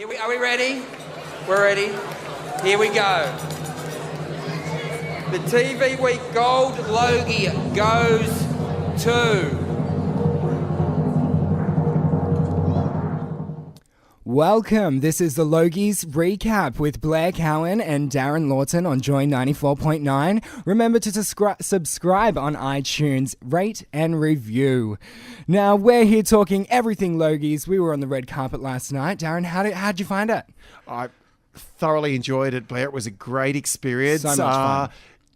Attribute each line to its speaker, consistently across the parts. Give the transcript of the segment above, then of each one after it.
Speaker 1: Are we ready? We're ready. Here we go. The TV Week Gold Logie goes to...
Speaker 2: Welcome. This is the Logies recap with Blair Cowen and Darren Lawton on Joy 94.9. Remember to subscribe on iTunes, rate and review. Now, we're here talking everything Logies. We were on the red carpet last night. Darren, how'd you find it?
Speaker 3: I thoroughly enjoyed it, Blair. It was a great experience.
Speaker 2: So much fun.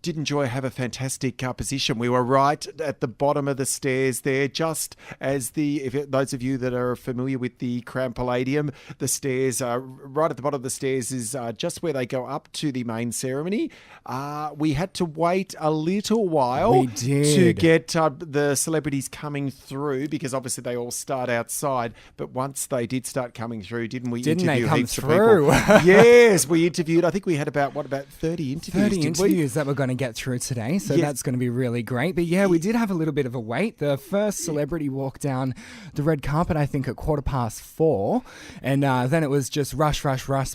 Speaker 3: Did enjoy have a fantastic position. We were right at the bottom of the stairs there, just as those of you that are familiar with the Crown Palladium, the stairs right at the bottom of the stairs is just where they go up to the main ceremony. We had to wait a little while to get the celebrities coming through, because obviously they all start outside. But once they did start coming through, didn't we interview heaps of people? Yes, we interviewed. I think we had about 30 interviews.
Speaker 2: 30 interviews that we're going to get through today, so that's going to be really great. But yeah, we did have a little bit of a wait. The first celebrity walked down the red carpet, I think, at 4:15, and then it was just rush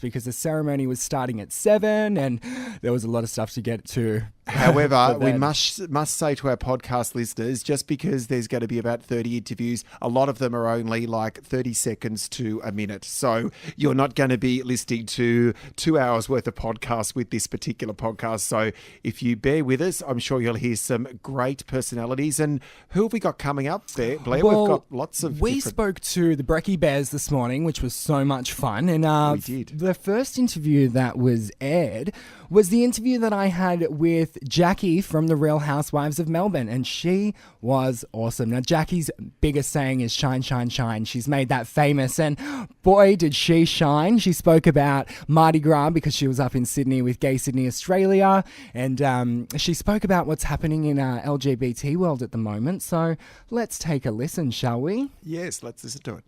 Speaker 2: because the ceremony was starting at 7, and there was a lot of stuff to get to.
Speaker 3: However, we must say to our podcast listeners, just because there's going to be about 30 interviews, a lot of them are only like 30 seconds to a minute. So you're not going to be listening to 2 hours worth of podcasts with this particular podcast. So if you bear with us, I'm sure you'll hear some great personalities. And who have we got coming up there, Blair?
Speaker 2: Well,
Speaker 3: we've got lots of
Speaker 2: We spoke to the Brekkie Bears this morning, which was so much fun. And
Speaker 3: we did.
Speaker 2: The first interview that was aired was the interview that I had with Jackie from the Real Housewives of Melbourne, and she was awesome. Now, Jackie's biggest saying is shine, shine, shine. She's made that famous, and boy, did she shine. She spoke about Mardi Gras because she was up in Sydney with Gay Sydney Australia, and she spoke about what's happening in our LGBT world at the moment. So let's take a listen, shall we?
Speaker 3: Yes, let's listen to it.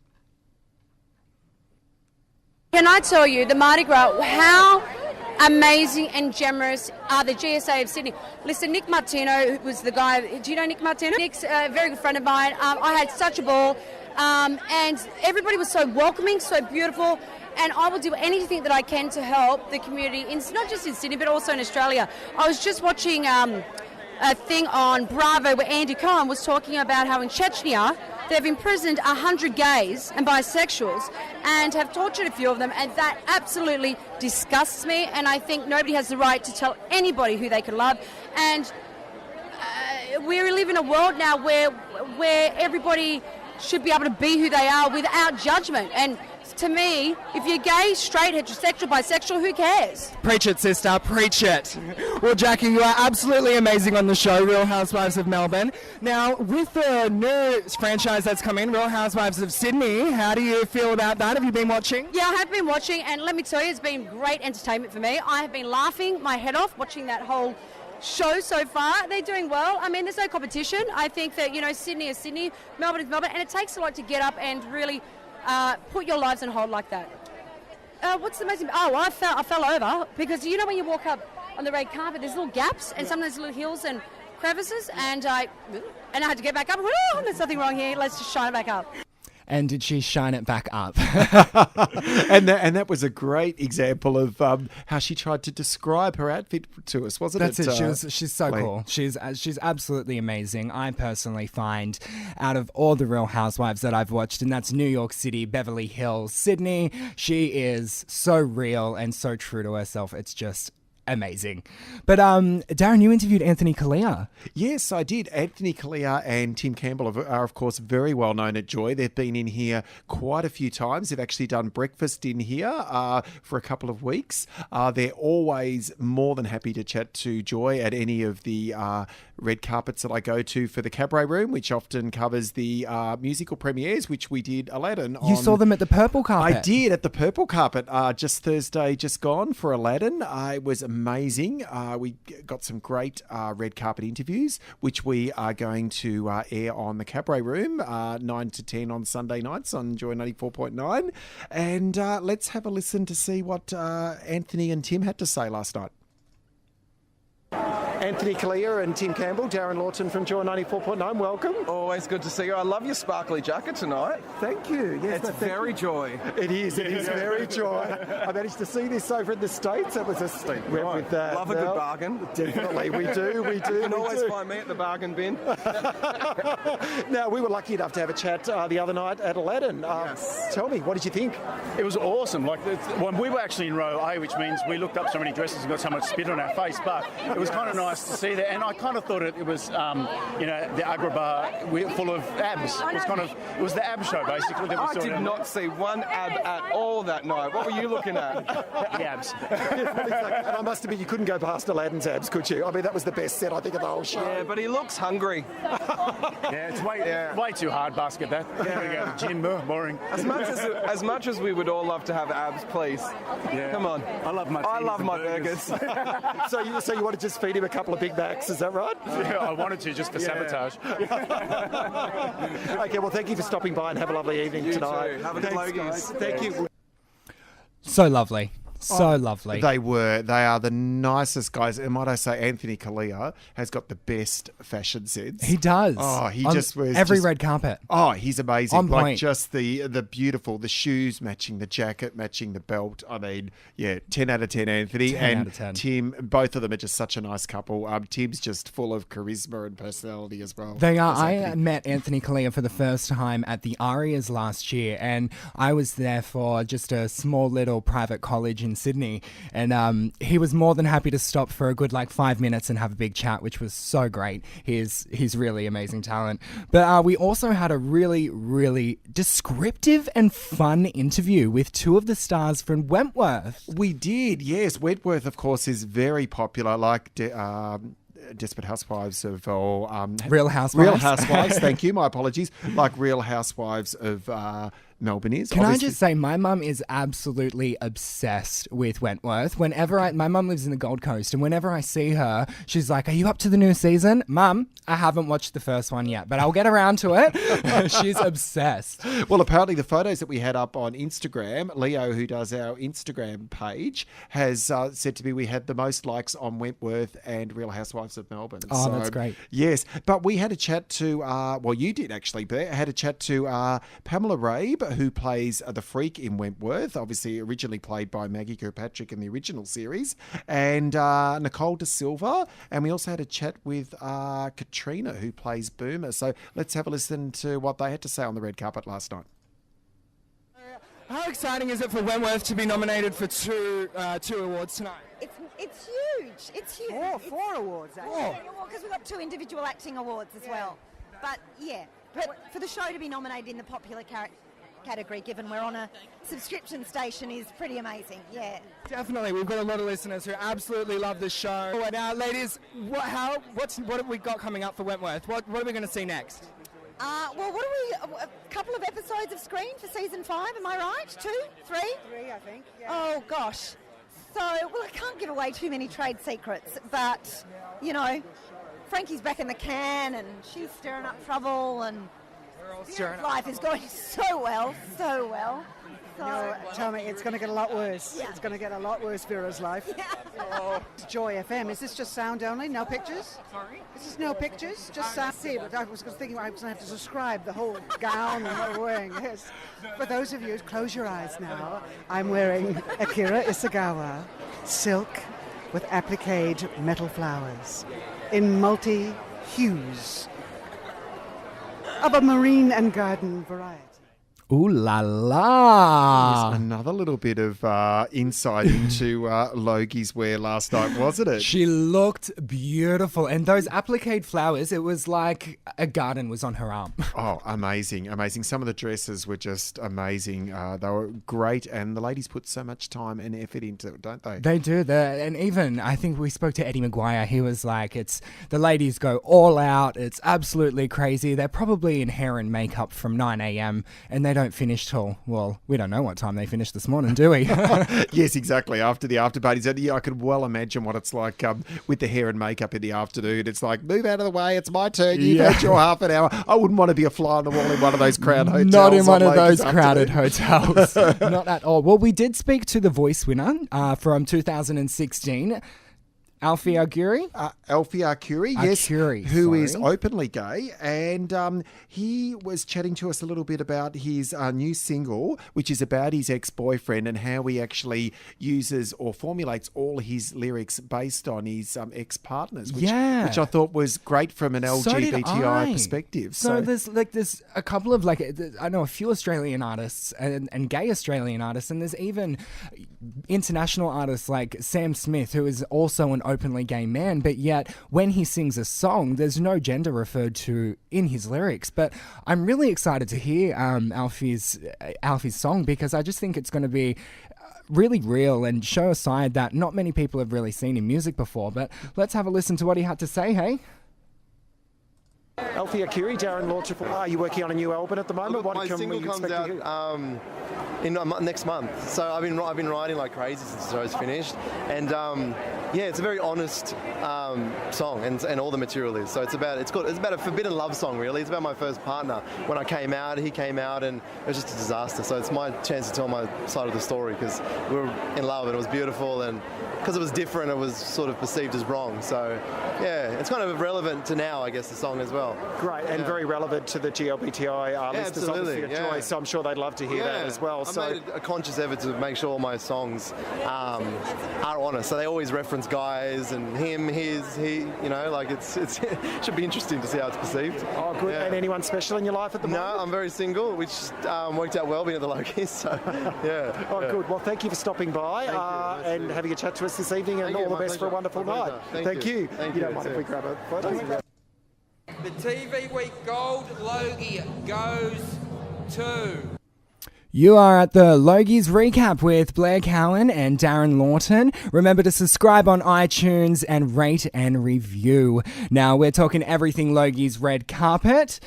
Speaker 4: Can I tell you, the Mardi Gras, how amazing and generous are the GSA of Sydney. Listen, Nick Martino, who was the guy, do you know Nick Martino? Nick's a very good friend of mine. I had such a ball, and everybody was so welcoming, so beautiful, and I will do anything that I can to help the community, not just in Sydney, but also in Australia. I was just watching a thing on Bravo where Andy Cohen was talking about how in Chechnya, they've imprisoned 100 gays and bisexuals and have tortured a few of them, and that absolutely disgusts me, and I think nobody has the right to tell anybody who they can love. And we live in a world now where everybody should be able to be who they are without judgment. And to me, if you're gay, straight, heterosexual, bisexual, who cares?
Speaker 2: Preach it, sister, preach it. Well, Jackie, you are absolutely amazing on the show, Real Housewives of Melbourne. Now, with the new franchise that's come in, Real Housewives of Sydney, how do you feel about that? Have you been watching?
Speaker 4: Yeah, I have been watching, and let me tell you, it's been great entertainment for me. I have been laughing my head off watching that whole show so far. They're doing well. I mean, there's no competition. I think that, Sydney is Sydney, Melbourne is Melbourne, and it takes a lot to get up and really put your lives on hold like that. What's the most... Oh, I fell over because when you walk up on the red carpet, there's little gaps and sometimes little hills and crevices, and I had to get back up. Oh, there's nothing wrong here. Let's just shine it back up.
Speaker 2: And did she shine it back up?
Speaker 3: and that was a great example of how she tried to describe her outfit to us, wasn't it?
Speaker 2: That's it. She's so cool. She's absolutely amazing. I personally find, out of all the Real Housewives that I've watched, and that's New York City, Beverly Hills, Sydney, she is so real and so true to herself. It's just amazing. But Darren, you interviewed Anthony Kalia.
Speaker 3: Yes, I did. Anthony Kalia and Tim Campbell are, of course, very well known at Joy. They've been in here quite a few times. They've actually done breakfast in here for a couple of weeks. They're always more than happy to chat to Joy at any of the red carpets that I go to for the Cabaret Room, which often covers the musical premieres, which we did Aladdin on.
Speaker 2: You saw them at the purple carpet.
Speaker 3: I did, at the purple carpet, just Thursday, just gone for Aladdin. It was amazing. We got some great red carpet interviews, which we are going to air on the Cabaret Room, 9 to 10 on Sunday nights on Joy 94.9. And let's have a listen to see what Anthony and Tim had to say last night. Anthony Kalia and Tim Campbell, Darren Lawton from Joy 94.9. Welcome.
Speaker 5: Always good to see you. I love your sparkly jacket tonight.
Speaker 3: Thank you. Yes,
Speaker 5: It's very Joy.
Speaker 3: It is very Joy. I managed to see this over in the States. It was a
Speaker 5: Right.
Speaker 3: with that.
Speaker 5: Love a good bargain.
Speaker 3: Definitely, we do.
Speaker 5: You can always find me at the bargain bin.
Speaker 3: Now, we were lucky enough to have a chat the other night at Aladdin.
Speaker 5: Yes.
Speaker 3: Tell me, what did you think?
Speaker 6: It was awesome. When we were actually in row A, which means we looked up so many dresses and got so much spit on our face, but it was kind of nice to see that. And I kind of thought it was, the Agrabah full of abs. It was the ab show, basically. That we
Speaker 5: I
Speaker 6: saw
Speaker 5: did
Speaker 6: down
Speaker 5: not see one ab at all that night. What were you looking at?
Speaker 6: there. The abs.
Speaker 3: And I must admit, you couldn't go past Aladdin's abs, could you? I mean, that was the best set, I think, of the whole show.
Speaker 5: Yeah, but he looks hungry.
Speaker 6: Yeah, it's way too hard basket, that. Gotta go to the gym, boring.
Speaker 5: As much as we would all love to have abs, please.
Speaker 6: Yeah.
Speaker 5: Come on.
Speaker 6: I love my
Speaker 5: burgers.
Speaker 3: So you want to just feed him a couple of Big Macs, is that right?
Speaker 6: Yeah, I wanted to, just for sabotage.
Speaker 3: Okay, well, thank you for stopping by and have a lovely evening
Speaker 5: You
Speaker 3: tonight.
Speaker 5: too. Have a good
Speaker 3: Thanks,
Speaker 5: Logies.
Speaker 3: guys. Thank you.
Speaker 2: So lovely. So lovely.
Speaker 3: They are the nicest guys. And might I say, Anthony Kalia has got the best fashion sense.
Speaker 2: He does.
Speaker 3: Oh, he
Speaker 2: On
Speaker 3: just wears
Speaker 2: every red carpet.
Speaker 3: Oh, he's amazing.
Speaker 2: On
Speaker 3: Like
Speaker 2: point.
Speaker 3: just the beautiful, the shoes matching the jacket, matching the belt. I mean, yeah, 10 out of 10, Anthony.
Speaker 2: 10
Speaker 3: and
Speaker 2: out of 10.
Speaker 3: Tim, both of them are just such a nice couple. Tim's just full of charisma and personality as well.
Speaker 2: They are.
Speaker 3: as
Speaker 2: I
Speaker 3: Anthony.
Speaker 2: met Anthony Kalia for the first time at the Arias last year, and I was there for just a small little private college in Sydney, and he was more than happy to stop for a good 5 minutes and have a big chat, which was so great. He's really amazing talent. But we also had a really, really descriptive and fun interview with two of the stars from Wentworth.
Speaker 3: We did, yes. Wentworth, of course, is very popular, like Desperate Housewives of...
Speaker 2: Real Housewives.
Speaker 3: Real Housewives, thank you, my apologies. Like Real Housewives of Melbourne is.
Speaker 2: Can I just say, my mum is absolutely obsessed with Wentworth. My mum lives in the Gold Coast, and whenever I see her, she's like, "Are you up to the new season?" Mum, I haven't watched the first one yet, but I'll get around to it. She's obsessed.
Speaker 3: Well, apparently the photos that we had up on Instagram, Leo, who does our Instagram page, has said to me we had the most likes on Wentworth and Real Housewives of Melbourne.
Speaker 2: Oh, that's great.
Speaker 3: Yes, but we had a chat to, you did actually, Blair, had a chat to Pamela Rabe, who plays the Freak in Wentworth, obviously originally played by Maggie Kirkpatrick in the original series, and Nicole De Silva, and we also had a chat with Katrina, who plays Boomer. So let's have a listen to what they had to say on the red carpet last night.
Speaker 7: How exciting is it for Wentworth to be nominated for two awards tonight?
Speaker 8: It's huge. It's huge.
Speaker 9: Four awards, actually.
Speaker 8: Well, because we've got two individual acting awards as well. But for the show to be nominated in the popular category, given we're on a subscription station, is pretty amazing. Yeah.
Speaker 7: Definitely, we've got a lot of listeners who absolutely love this show. Now, ladies, what have we got coming up for Wentworth? What are we going to see next?
Speaker 8: A couple of episodes of Screen for season 5, am I right? 2? 3?
Speaker 9: 3, I think. Yeah.
Speaker 8: Oh, gosh. So, I can't give away too many trade secrets, but, Frankie's back in the can and she's stirring up trouble and life is going so well. So,
Speaker 9: Tell me, it's going to get a lot worse.
Speaker 8: Yeah.
Speaker 9: It's going to get a lot worse, Vera's life.
Speaker 8: Yeah.
Speaker 9: Oh, Joy FM. Is this just sound only? No pictures? Sorry? Is this no pictures? Just sound? See, but I was thinking I was going to have to describe the whole gown and what we're wearing. Yes. For those of you, close your eyes now. I'm wearing Akira Isagawa silk with appliqued metal flowers in multi-hues of a marine and garden variety.
Speaker 2: Ooh la la.
Speaker 3: Another little bit of insight into Logie's wear last night, wasn't it?
Speaker 2: She looked beautiful. And those appliqued flowers, it was like a garden was on her arm.
Speaker 3: Oh, amazing, amazing. Some of the dresses were just amazing. They were great, and the ladies put so much time and effort into it, don't they?
Speaker 2: They do. And even, I think we spoke to Eddie Maguire. He was like, the ladies go all out. It's absolutely crazy. They're probably in hair and makeup from 9 a.m. and they don't finish till, we don't know what time they finished this morning, do we?
Speaker 3: Yes, exactly. After the after party. So, yeah, I could well imagine what it's like with the hair and makeup in the afternoon. It's like, move out of the way. It's my turn. You've had your half an hour. I wouldn't want to be a fly on the wall in one of those crowded hotels.
Speaker 2: Not in one of those
Speaker 3: Ladies'
Speaker 2: crowded
Speaker 3: afternoon.
Speaker 2: hotels. Not at all. Well, we did speak to the voice winner from 2016. Alfie Auguri?
Speaker 3: Alfie Arcuri, yes,
Speaker 2: Arcuri,
Speaker 3: who is
Speaker 2: sorry.
Speaker 3: openly gay, and he was chatting to us a little bit about his new single, which is about his ex-boyfriend and how he actually uses or formulates all his lyrics based on his ex-partners, which I thought was great from an LGBTI perspective.
Speaker 2: So there's a couple of I know a few Australian artists and gay Australian artists, and there's even international artists like Sam Smith, who is also an openly gay man, but yet when he sings a song, there's no gender referred to in his lyrics. But I'm really excited to hear Alfie's song, because I just think it's going to be really real and show a side that not many people have really seen in music before. But let's have a listen to what he had to say, hey?
Speaker 3: Alfie Akiri, Darren launcher. Are you working on a new album at the moment?
Speaker 5: Look, my single comes out in next month. So I've been writing like crazy since the show's finished, and it's a very honest song, and all the material is. So it's about a forbidden love song, really. It's about my first partner. When I came out, he came out, and it was just a disaster. So it's my chance to tell my side of the story, because we were in love and it was beautiful, and because it was different, it was sort of perceived as wrong. So yeah, it's kind of relevant to now, I guess, the song as well.
Speaker 3: Great, and very relevant to the GLBTI listeners, obviously, of choice. So I'm sure they'd love to hear that as well.
Speaker 5: I made a conscious effort to make sure all my songs are honest. So they always reference guys and him, his, he. It should be interesting to see how it's perceived.
Speaker 3: Oh, good. Yeah. And anyone special in your life at the moment?
Speaker 5: No, I'm very single, which worked out well being at the Logies. So yeah.
Speaker 3: Oh, good. Well, thank you for stopping by and having a chat to us this evening, and all the best for a wonderful night.
Speaker 5: Thank you.
Speaker 3: You don't mind if we grab a photo?
Speaker 1: The TV Week Gold Logie goes to...
Speaker 2: You are at the Logies recap with Blair Cowen and Darren Lawton. Remember to subscribe on iTunes and rate and review. Now we're talking everything Logies red carpet.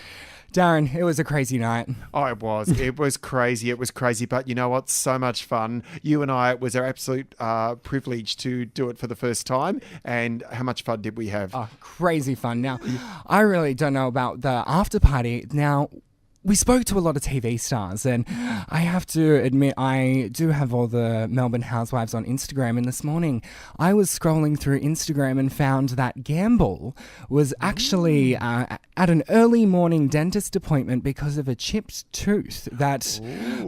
Speaker 2: Darren, it was a crazy night.
Speaker 3: Oh, it was. It was crazy. It was crazy. But you know what? So much fun. You and I, it was our absolute privilege to do it for the first time. And how much fun did we have?
Speaker 2: Oh, crazy fun. Now, I really don't know about the after party. Now, we spoke to a lot of TV stars, and I have to admit, I do have all the Melbourne housewives on Instagram, and this morning I was scrolling through Instagram and found that Gamble was actually at an early morning dentist appointment because of a chipped tooth that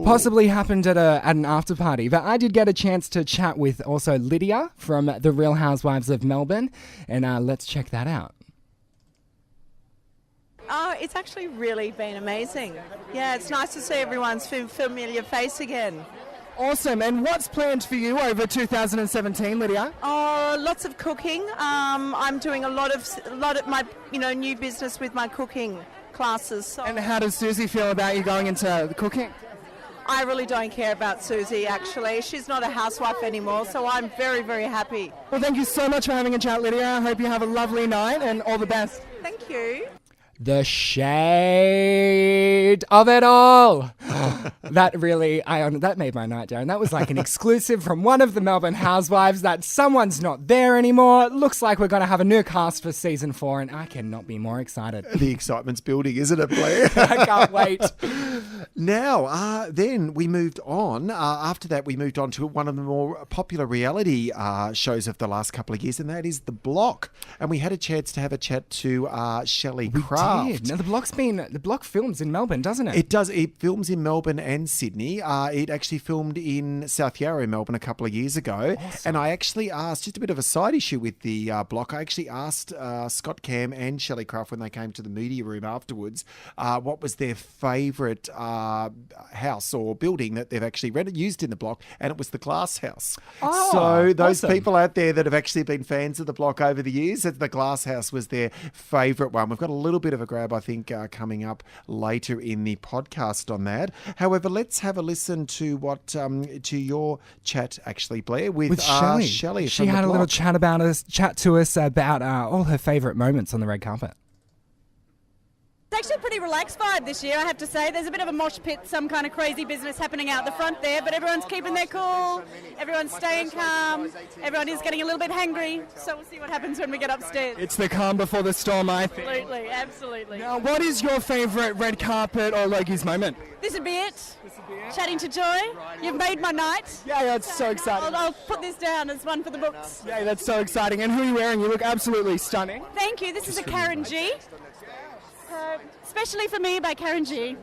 Speaker 2: possibly happened at an after party. But I did get a chance to chat with also Lydia from the Real Housewives of Melbourne, and let's check that out.
Speaker 10: Oh, it's actually really been amazing. Yeah, it's nice to see everyone's familiar face again.
Speaker 7: Awesome. And what's planned for you over 2017, Lydia?
Speaker 10: Oh, lots of cooking. I'm doing a lot of my new business with my cooking classes. So.
Speaker 7: And how does Susie feel about you going into the cooking?
Speaker 10: I really don't care about Susie, actually. She's not a housewife anymore, so I'm very, very happy.
Speaker 7: Well, thank you so much for having a chat, Lydia. I hope you have a lovely night and all the best.
Speaker 10: Thank you.
Speaker 2: The shade of it all. That made my night, Darren. That was like an exclusive from one of the Melbourne housewives that someone's not there anymore. It looks like we're going to have a new cast for season 4, and I cannot be more excited.
Speaker 3: The excitement's building, isn't it, Blair?
Speaker 2: I can't wait.
Speaker 3: Now, then we moved on. After that, we moved on to one of the more popular reality shows of the last couple of years, and that is The Block. And we had a chance to have a chat to Shelley Craft.
Speaker 2: Now, The Block films in Melbourne, doesn't it?
Speaker 3: It does. It films in Melbourne and Sydney. It actually filmed in South Yarra in Melbourne a couple of years ago.
Speaker 2: Awesome.
Speaker 3: And I actually asked, just a bit of a side issue with The Block, I actually asked Scott Cam and Shelley Craft when they came to the media room afterwards, what was their favourite house or building that they've actually used in The Block, and it was the Glass House.
Speaker 2: Oh,
Speaker 3: so those
Speaker 2: awesome.
Speaker 3: people out there that have actually been fans of The Block over the years, the Glass House was their favourite one. We've got a little bit of a grab, I think, coming up later in the podcast on that. However, let's have a listen to what to your chat, actually, Blair, with
Speaker 2: Shelley.
Speaker 3: Shelley.
Speaker 2: She had a little chat to us about all her favourite moments on the red carpet.
Speaker 11: actually a pretty relaxed vibe this year, I have to say. There's a bit of a mosh pit, some kind of crazy business happening out the front there, but everyone's keeping their cool, everyone's staying calm, everyone is getting a little bit hangry, so we'll see what happens when we get upstairs.
Speaker 7: It's the calm before the storm, I think.
Speaker 11: Absolutely, absolutely.
Speaker 7: Now, what is your favourite red carpet or Logies moment?
Speaker 11: This would be it. Chatting to Joy. You've made my night.
Speaker 7: Yeah, that's so exciting.
Speaker 11: I'll put this down as one for the books.
Speaker 7: Yeah, that's so exciting. And who are you wearing? You look absolutely stunning.
Speaker 11: Thank you. This is a Karen G. Especially for me by Karen G.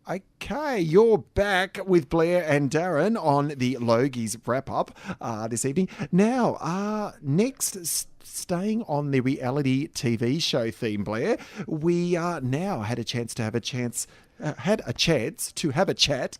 Speaker 3: Okay, you're back with Blair and Darren on the Logies wrap-up this evening. Now, next, staying on the reality TV show theme, Blair, we now had a chance to have a chat,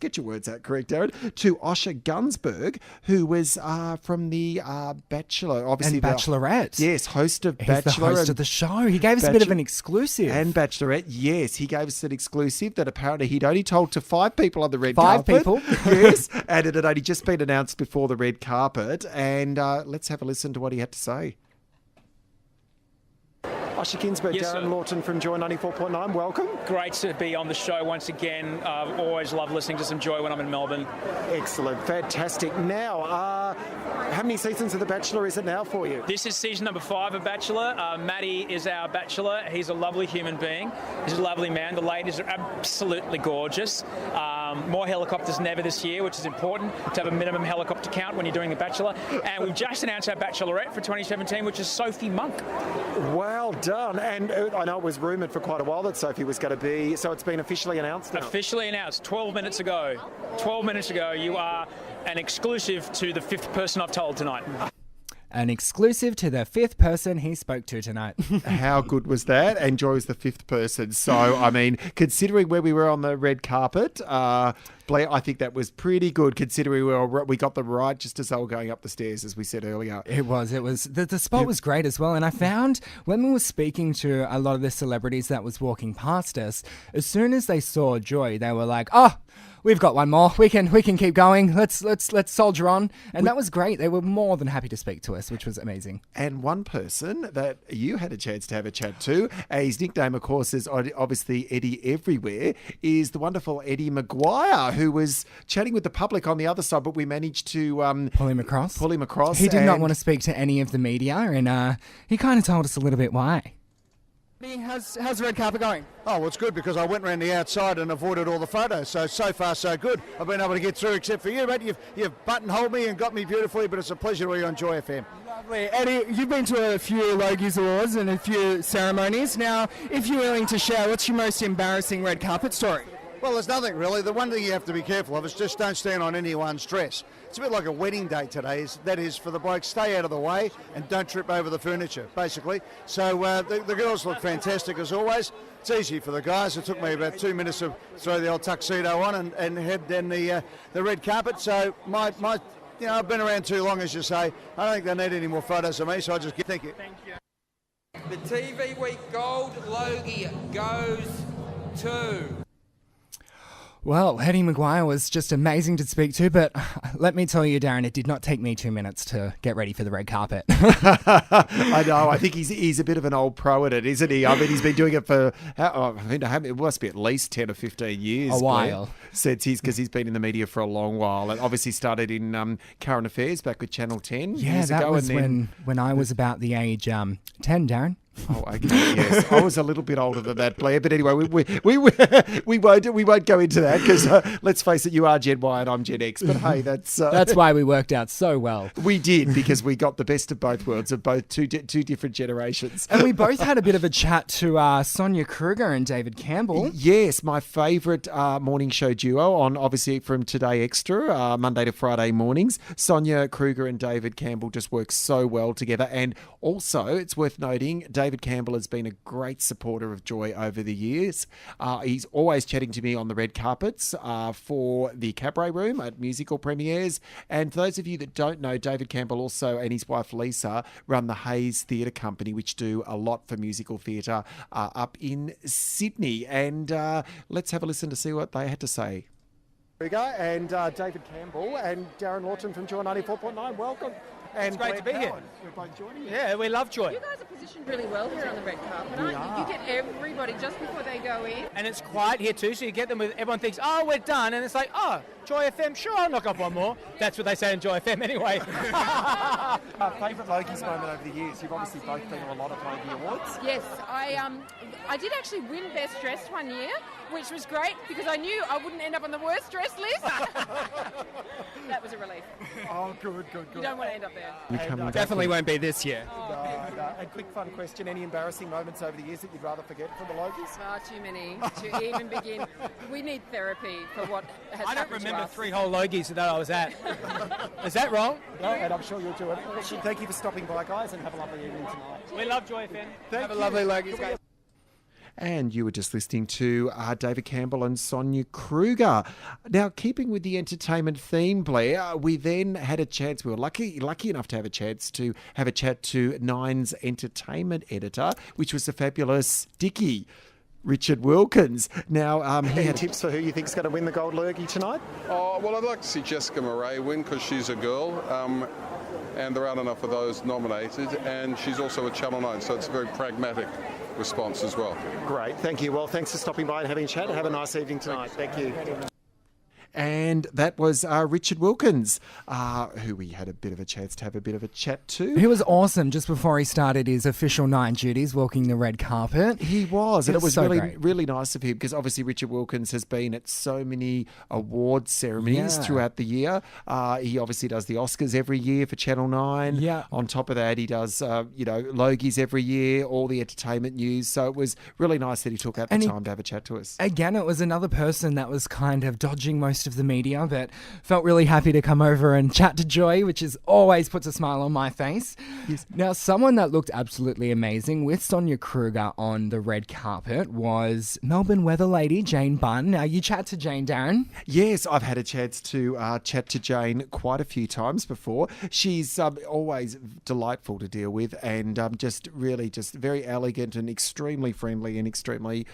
Speaker 3: get your words out correct, Darren, to Osher Gunsberg, who was from the Bachelor, obviously.
Speaker 2: And Bachelorette.
Speaker 3: Yes, host of
Speaker 2: He's
Speaker 3: Bachelor.
Speaker 2: the host of the show. He gave us a bit of an exclusive.
Speaker 3: And Bachelorette, yes, he gave us an exclusive that apparently he'd only told to 5 people on the red
Speaker 2: 5
Speaker 3: carpet.
Speaker 2: people?
Speaker 3: Yes, and it had only just been announced before the red carpet. And let's have a listen to what he had to say. Osher Ginsberg,
Speaker 12: Yes,
Speaker 3: Darren
Speaker 12: sir.
Speaker 3: Lawton from Joy 94.9, welcome.
Speaker 12: Great to be on the show once again. Always love listening to some Joy when I'm in Melbourne.
Speaker 3: Excellent, fantastic. Now, how many seasons of The Bachelor is it now for you?
Speaker 12: This is season number 5 of Bachelor. Matty is our Bachelor. He's a lovely human being. He's a lovely man. The ladies are absolutely gorgeous. More helicopters than ever this year, which is important to have a minimum helicopter count when you're doing The Bachelor. And we've just announced our Bachelorette for 2017, which is Sophie Monk.
Speaker 3: Well done. And I know it was rumoured for quite a while that Sophie was going to be, so it's been officially announced now.
Speaker 12: Officially announced 12 minutes ago. 12 minutes ago, you are an exclusive to the 5th person I've told tonight.
Speaker 2: An exclusive to the 5th person he spoke to tonight.
Speaker 3: How good was that? And Joy was the 5th person. So, I mean, considering where we were on the red carpet, Blair, I think that was pretty good considering we got them right just as they were going up the stairs, as we said earlier.
Speaker 2: It was. The spot was great as well. And I found when we were speaking to a lot of the celebrities that was walking past us, as soon as they saw Joy, they were like, oh, we've got one more. We can keep going. Let's soldier on. And that was great. They were more than happy to speak to us, which was amazing.
Speaker 3: And one person that you had a chance to have a chat to, his nickname, of course, is obviously Eddie Everywhere, is the wonderful Eddie Maguire, who was chatting with the public on the other side, but we managed to
Speaker 2: pull him across. He did not want to speak to any of the media, and he kind of told us a little bit why.
Speaker 7: How's the red carpet going?
Speaker 13: Oh, well, it's good because I went around the outside and avoided all the photos. So far, so good. I've been able to get through except for you, mate. You've buttonholed me and got me beautifully, but it's a pleasure to be on Joy FM.
Speaker 7: Lovely. Eddie, you've been to a few Logies Awards and a few ceremonies. Now, if you're willing to share, what's your most embarrassing red carpet story?
Speaker 13: Well, there's nothing really. The one thing you have to be careful of is just don't stand on anyone's dress. It's a bit like a wedding day today. That is for the blokes, stay out of the way and don't trip over the furniture, basically. So the girls look fantastic as always. It's easy for the guys. It took me about 2 minutes to throw the old tuxedo on and head down the red carpet. So I've been around too long, as you say. I don't think they need any more photos of me, so I just thank you.
Speaker 1: Thank you. The TV Week Gold Logie goes to...
Speaker 2: Well, Eddie Maguire was just amazing to speak to, but let me tell you, Darren, it did not take me 2 minutes to get ready for the red carpet.
Speaker 3: I know. I think he's a bit of an old pro at it, isn't he? I mean, he's been doing it for, it must be at least 10 or 15 years.
Speaker 2: A while.
Speaker 3: Because he's been in the media for a long while and obviously started in Current Affairs back with Channel 10 years ago.
Speaker 2: Yeah, that was when I was about the age 10, Darren.
Speaker 3: Oh, okay. Yes, I was a little bit older than that, Blair. But anyway, we won't go into that because let's face it, you are Gen Y and I'm Gen X. But hey, that's
Speaker 2: why we worked out so well.
Speaker 3: We did because we got the best of both worlds of both two different generations.
Speaker 2: And we both had a bit of a chat to Sonia Kruger and David Campbell.
Speaker 3: Yes, my favourite morning show duo on obviously from Today Extra, Monday to Friday mornings. Sonia Kruger and David Campbell just work so well together, and also it's worth noting David Campbell has been a great supporter of Joy over the years. He's always chatting to me on the red carpets for the Cabaret Room at musical premieres. And for those of you that don't know, David Campbell also and his wife Lisa run the Hayes Theatre Company, which do a lot for musical theatre up in Sydney. And let's have a listen to see what they had to say. There we go. And David Campbell and Darren Lawton from Joy 94.9, welcome.
Speaker 14: It's great to be here.
Speaker 3: We're both joining you.
Speaker 14: Yeah, we love Joy.
Speaker 15: You guys are positioned really well here on the red carpet, aren't you? You get everybody just before they go in.
Speaker 14: And it's quiet here too, so you get them with, everyone thinks, oh, we're done. And it's like, oh, Joy FM, sure, I'll knock off one more. That's what they say in Joy FM anyway.
Speaker 3: Favourite Logies moment over the years? You've obviously both been to a lot of Logie Awards.
Speaker 15: Yes, I did actually win Best Dressed one year, which was great because I knew I wouldn't end up on the worst dressed list. That was a relief.
Speaker 3: Oh, good.
Speaker 15: You don't want to end up there.
Speaker 2: Definitely won't be this year.
Speaker 3: No. A quick fun question. Any embarrassing moments over the years that you'd rather forget from the Logies?
Speaker 15: Too many to even begin. We need therapy for what has
Speaker 14: I don't
Speaker 15: happened to
Speaker 14: remember
Speaker 15: us.
Speaker 14: 3 whole Logies that I was at. Is that wrong?
Speaker 3: No, and I'm sure you'll do it. Thank you for stopping by, guys, and have a lovely evening tonight.
Speaker 14: We love Joy FM.
Speaker 2: Have a lovely Logies, guys.
Speaker 3: And you were just listening to David Campbell and Sonia Kruger. Now, keeping with the entertainment theme, Blair, we then had a chance, we were lucky enough to have a chance to have a chat to Nine's entertainment editor, which was the fabulous Dickie, Richard Wilkins. Now, he had tips for who you think's going to win the Gold Logie tonight?
Speaker 16: Oh, well, I'd like to see Jessica Murray win because she's a girl. And there aren't enough of those nominated, and she's also a Channel 9, so it's a very pragmatic response as well.
Speaker 3: Great, thank you. Well, thanks for stopping by and having a chat. Have a nice evening tonight. Thank you. And that was Richard Wilkins, who we had a bit of a chance to have a bit of a chat to.
Speaker 2: He was awesome just before he started his official Nine duties, walking the red carpet.
Speaker 3: He was, and it was
Speaker 2: so
Speaker 3: really,
Speaker 2: great.
Speaker 3: really nice of him because obviously Richard Wilkins has been at so many award ceremonies throughout the year. He obviously does the Oscars every year for Channel 9.
Speaker 2: Yeah.
Speaker 3: On top of that, he does, Logies every year, all the entertainment news. So it was really nice that he took out the time to have a chat to us.
Speaker 2: Again, it was another person that was kind of dodging most of the media, but felt really happy to come over and chat to Joy, which is always puts a smile on my face.
Speaker 3: Yes.
Speaker 2: Now, someone that looked absolutely amazing with Sonia Kruger on the red carpet was Melbourne weather lady Jane Bunn. Now, you chat to Jane, Darren.
Speaker 3: Yes, I've had a chance to chat to Jane quite a few times before. She's always delightful to deal with and just very elegant and extremely friendly and extremely,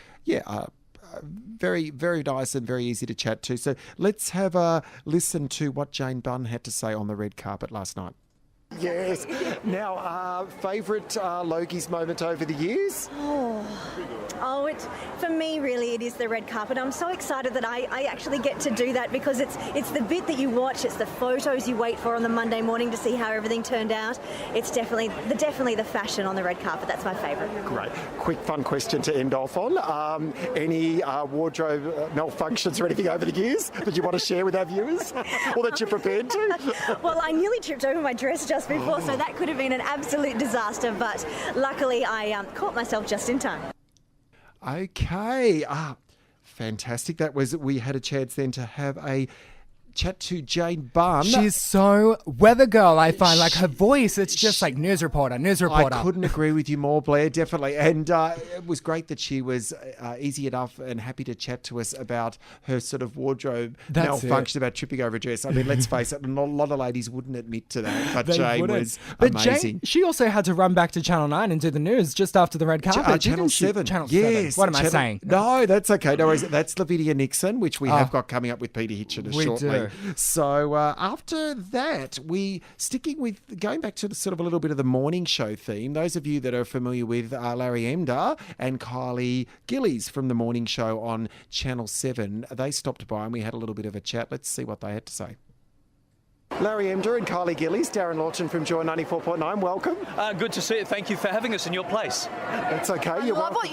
Speaker 3: very, very nice and very easy to chat to. So let's have a listen to what Jane Bunn had to say on the red carpet last night. Yes. Now, favourite Logies moment over the years?
Speaker 17: It's for me really it is the red carpet. I'm so excited that I actually get to do that because it's the bit that you watch, it's the photos you wait for on the Monday morning to see how everything turned out. It's definitely the fashion on the red carpet. That's my favourite.
Speaker 3: Great. Quick fun question to end off on. Any wardrobe malfunctions or anything over the years that you want to share with our viewers or that you're prepared to?
Speaker 17: Well, I nearly tripped over my dress just before, so that could have been an absolute disaster, but luckily I caught myself just in time.
Speaker 3: Okay. Fantastic. We had a chance then to have a chat to Jane Bunn.
Speaker 2: She's so weather girl, I find. Like her voice, it's just like news reporter.
Speaker 3: I couldn't agree with you more, Blair, definitely. And it was great that she was easy enough and happy to chat to us about her sort of wardrobe malfunction about tripping over a dress. I mean, let's face it, a lot of ladies wouldn't admit to that, but Jane was amazing.
Speaker 2: Jane, she also had to run back to Channel 9 and do the news just after the red carpet.
Speaker 3: Channel 7.
Speaker 2: Channel
Speaker 3: yes,
Speaker 2: 7. What am I saying?
Speaker 3: No, that's okay. No worries. That's Lavinia Nixon, which we have got coming up with Peter Hitchens shortly.
Speaker 2: Do.
Speaker 3: So after that, going back to sort of a little bit of the morning show theme. Those of you that are familiar with Larry Emder and Kylie Gillies from the morning show on Channel 7, they stopped by and we had a little bit of a chat. Let's see what they had to say. Larry Emder and Kylie Gillies, Darren Lawton from Joy 94.9, welcome.
Speaker 18: Good to see you. Thank you for having us in your place.
Speaker 3: That's okay.
Speaker 19: I love what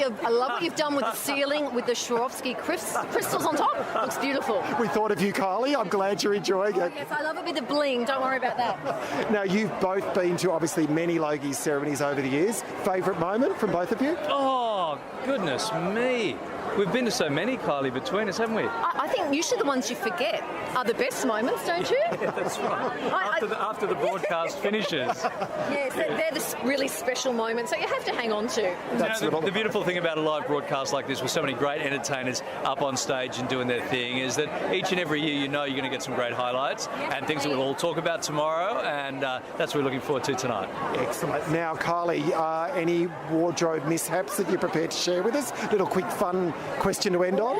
Speaker 19: you've done with the ceiling with the Swarovski crystals on top. Looks beautiful.
Speaker 3: We thought of you, Kylie. I'm glad you're enjoying it.
Speaker 19: Yes, I love a bit of bling. Don't worry about that.
Speaker 3: Now, you've both been to obviously many Logie ceremonies over the years. Favourite moment from both of you?
Speaker 18: Oh, goodness me. We've been to so many, Kylie, between us, haven't we?
Speaker 19: I think usually the ones you forget are the best moments, don't you?
Speaker 18: Yeah, that's right. After the broadcast finishes.
Speaker 19: Yes, they're the really special moments that you have to hang on to.
Speaker 18: The beautiful thing about a live broadcast like this with so many great entertainers up on stage and doing their thing is that each and every year you're going to get some great highlights and things that we'll all talk about tomorrow, and that's what we're looking forward to tonight.
Speaker 3: Excellent. Now, Kylie, any wardrobe mishaps that you're prepared to share with us? Little quick fun question to end on?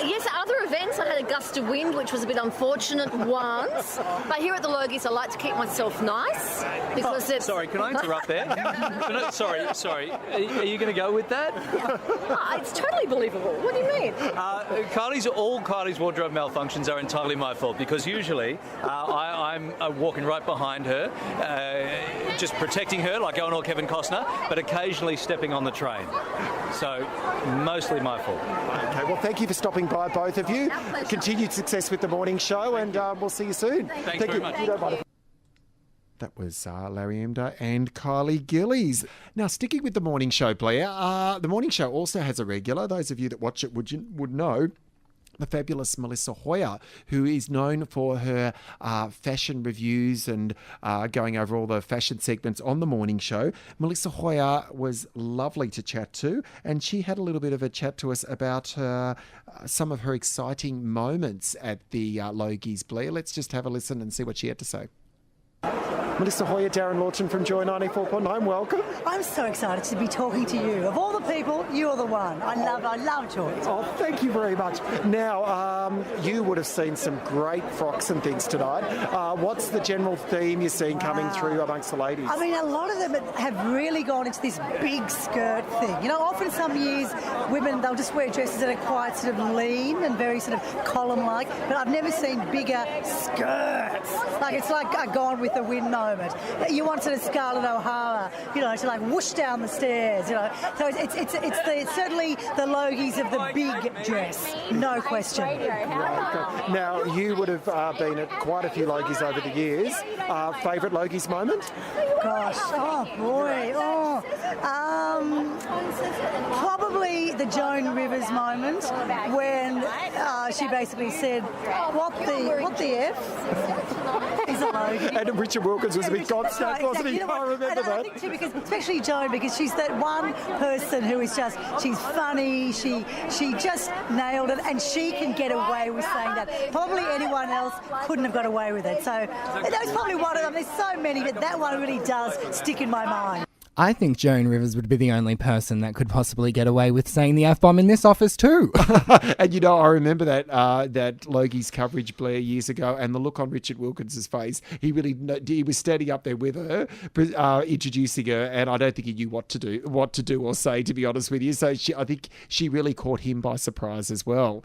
Speaker 19: Yes, other events once. I had a gust of wind, which was a bit unfortunate once. But here at the Logies, I like to keep myself nice because it's...
Speaker 18: Sorry, can I interrupt there? Sorry. Are you going to go with that?
Speaker 19: Oh, it's totally believable. What do you mean?
Speaker 18: All Kylie's wardrobe malfunctions are entirely my fault because usually I'm walking right behind her, just protecting her like going all Kevin Costner, but occasionally stepping on the train. So, mostly my fault.
Speaker 3: Okay, well, thank you for stopping by, both of you. Continued success with the morning show, and we'll see you soon.
Speaker 18: Thanks very much.
Speaker 3: That was Larry Emder and Kylie Gillies. Now, sticking with the morning show, Blair, the morning show also has a regular. Those of you that watch it would know. The fabulous Melissa Hoyer, who is known for her fashion reviews and going over all the fashion segments on the morning show. Melissa Hoyer was lovely to chat to, and she had a little bit of a chat to us about some of her exciting moments at the Logies, Blair. Let's just have a listen and see what she had to say. Melissa Hoyer, Darren Lawton from Joy 94.9, welcome.
Speaker 20: I'm so excited to be talking to you. Of all the people, you're the one. I love Joy.
Speaker 3: Oh, thank you very much. Now, you would have seen some great frocks and things tonight. What's the general theme you're seeing coming through amongst the ladies?
Speaker 20: I mean, a lot of them have really gone into this big skirt thing. You know, often some years, women, they'll just wear dresses that are quite sort of lean and very sort of column-like, but I've never seen bigger skirts. Like, it's like a Gone with the Wind moment. You want sort of Scarlett O'Hara, you know, to like whoosh down the stairs, you know. So it's certainly the Logies of the big dress, no question.
Speaker 3: Now, you would have been at quite a few Logies over the years. Favourite Logies moment?
Speaker 20: Gosh, oh boy, probably the Joan Rivers moment when she basically said, "What the F?" He's a Logie.
Speaker 3: And Richard Wilkins was a bit gobsmacked, wasn't he? I remember that.
Speaker 20: I think too, because especially Joan, because she's that one person who is just, she's funny, she just nailed it, and she can get away with saying that. Probably anyone else couldn't have got away with it. So that was probably one of them. There's so many, but that one really does stick in my mind.
Speaker 2: I think Joan Rivers would be the only person that could possibly get away with saying the F-bomb in this office too.
Speaker 3: And you know, I remember that Logies coverage, Blair, years ago, and the look on Richard Wilkins' face, he was standing up there with her, introducing her, and I don't think he knew what to do or say, to be honest with you. So I think she really caught him by surprise as well.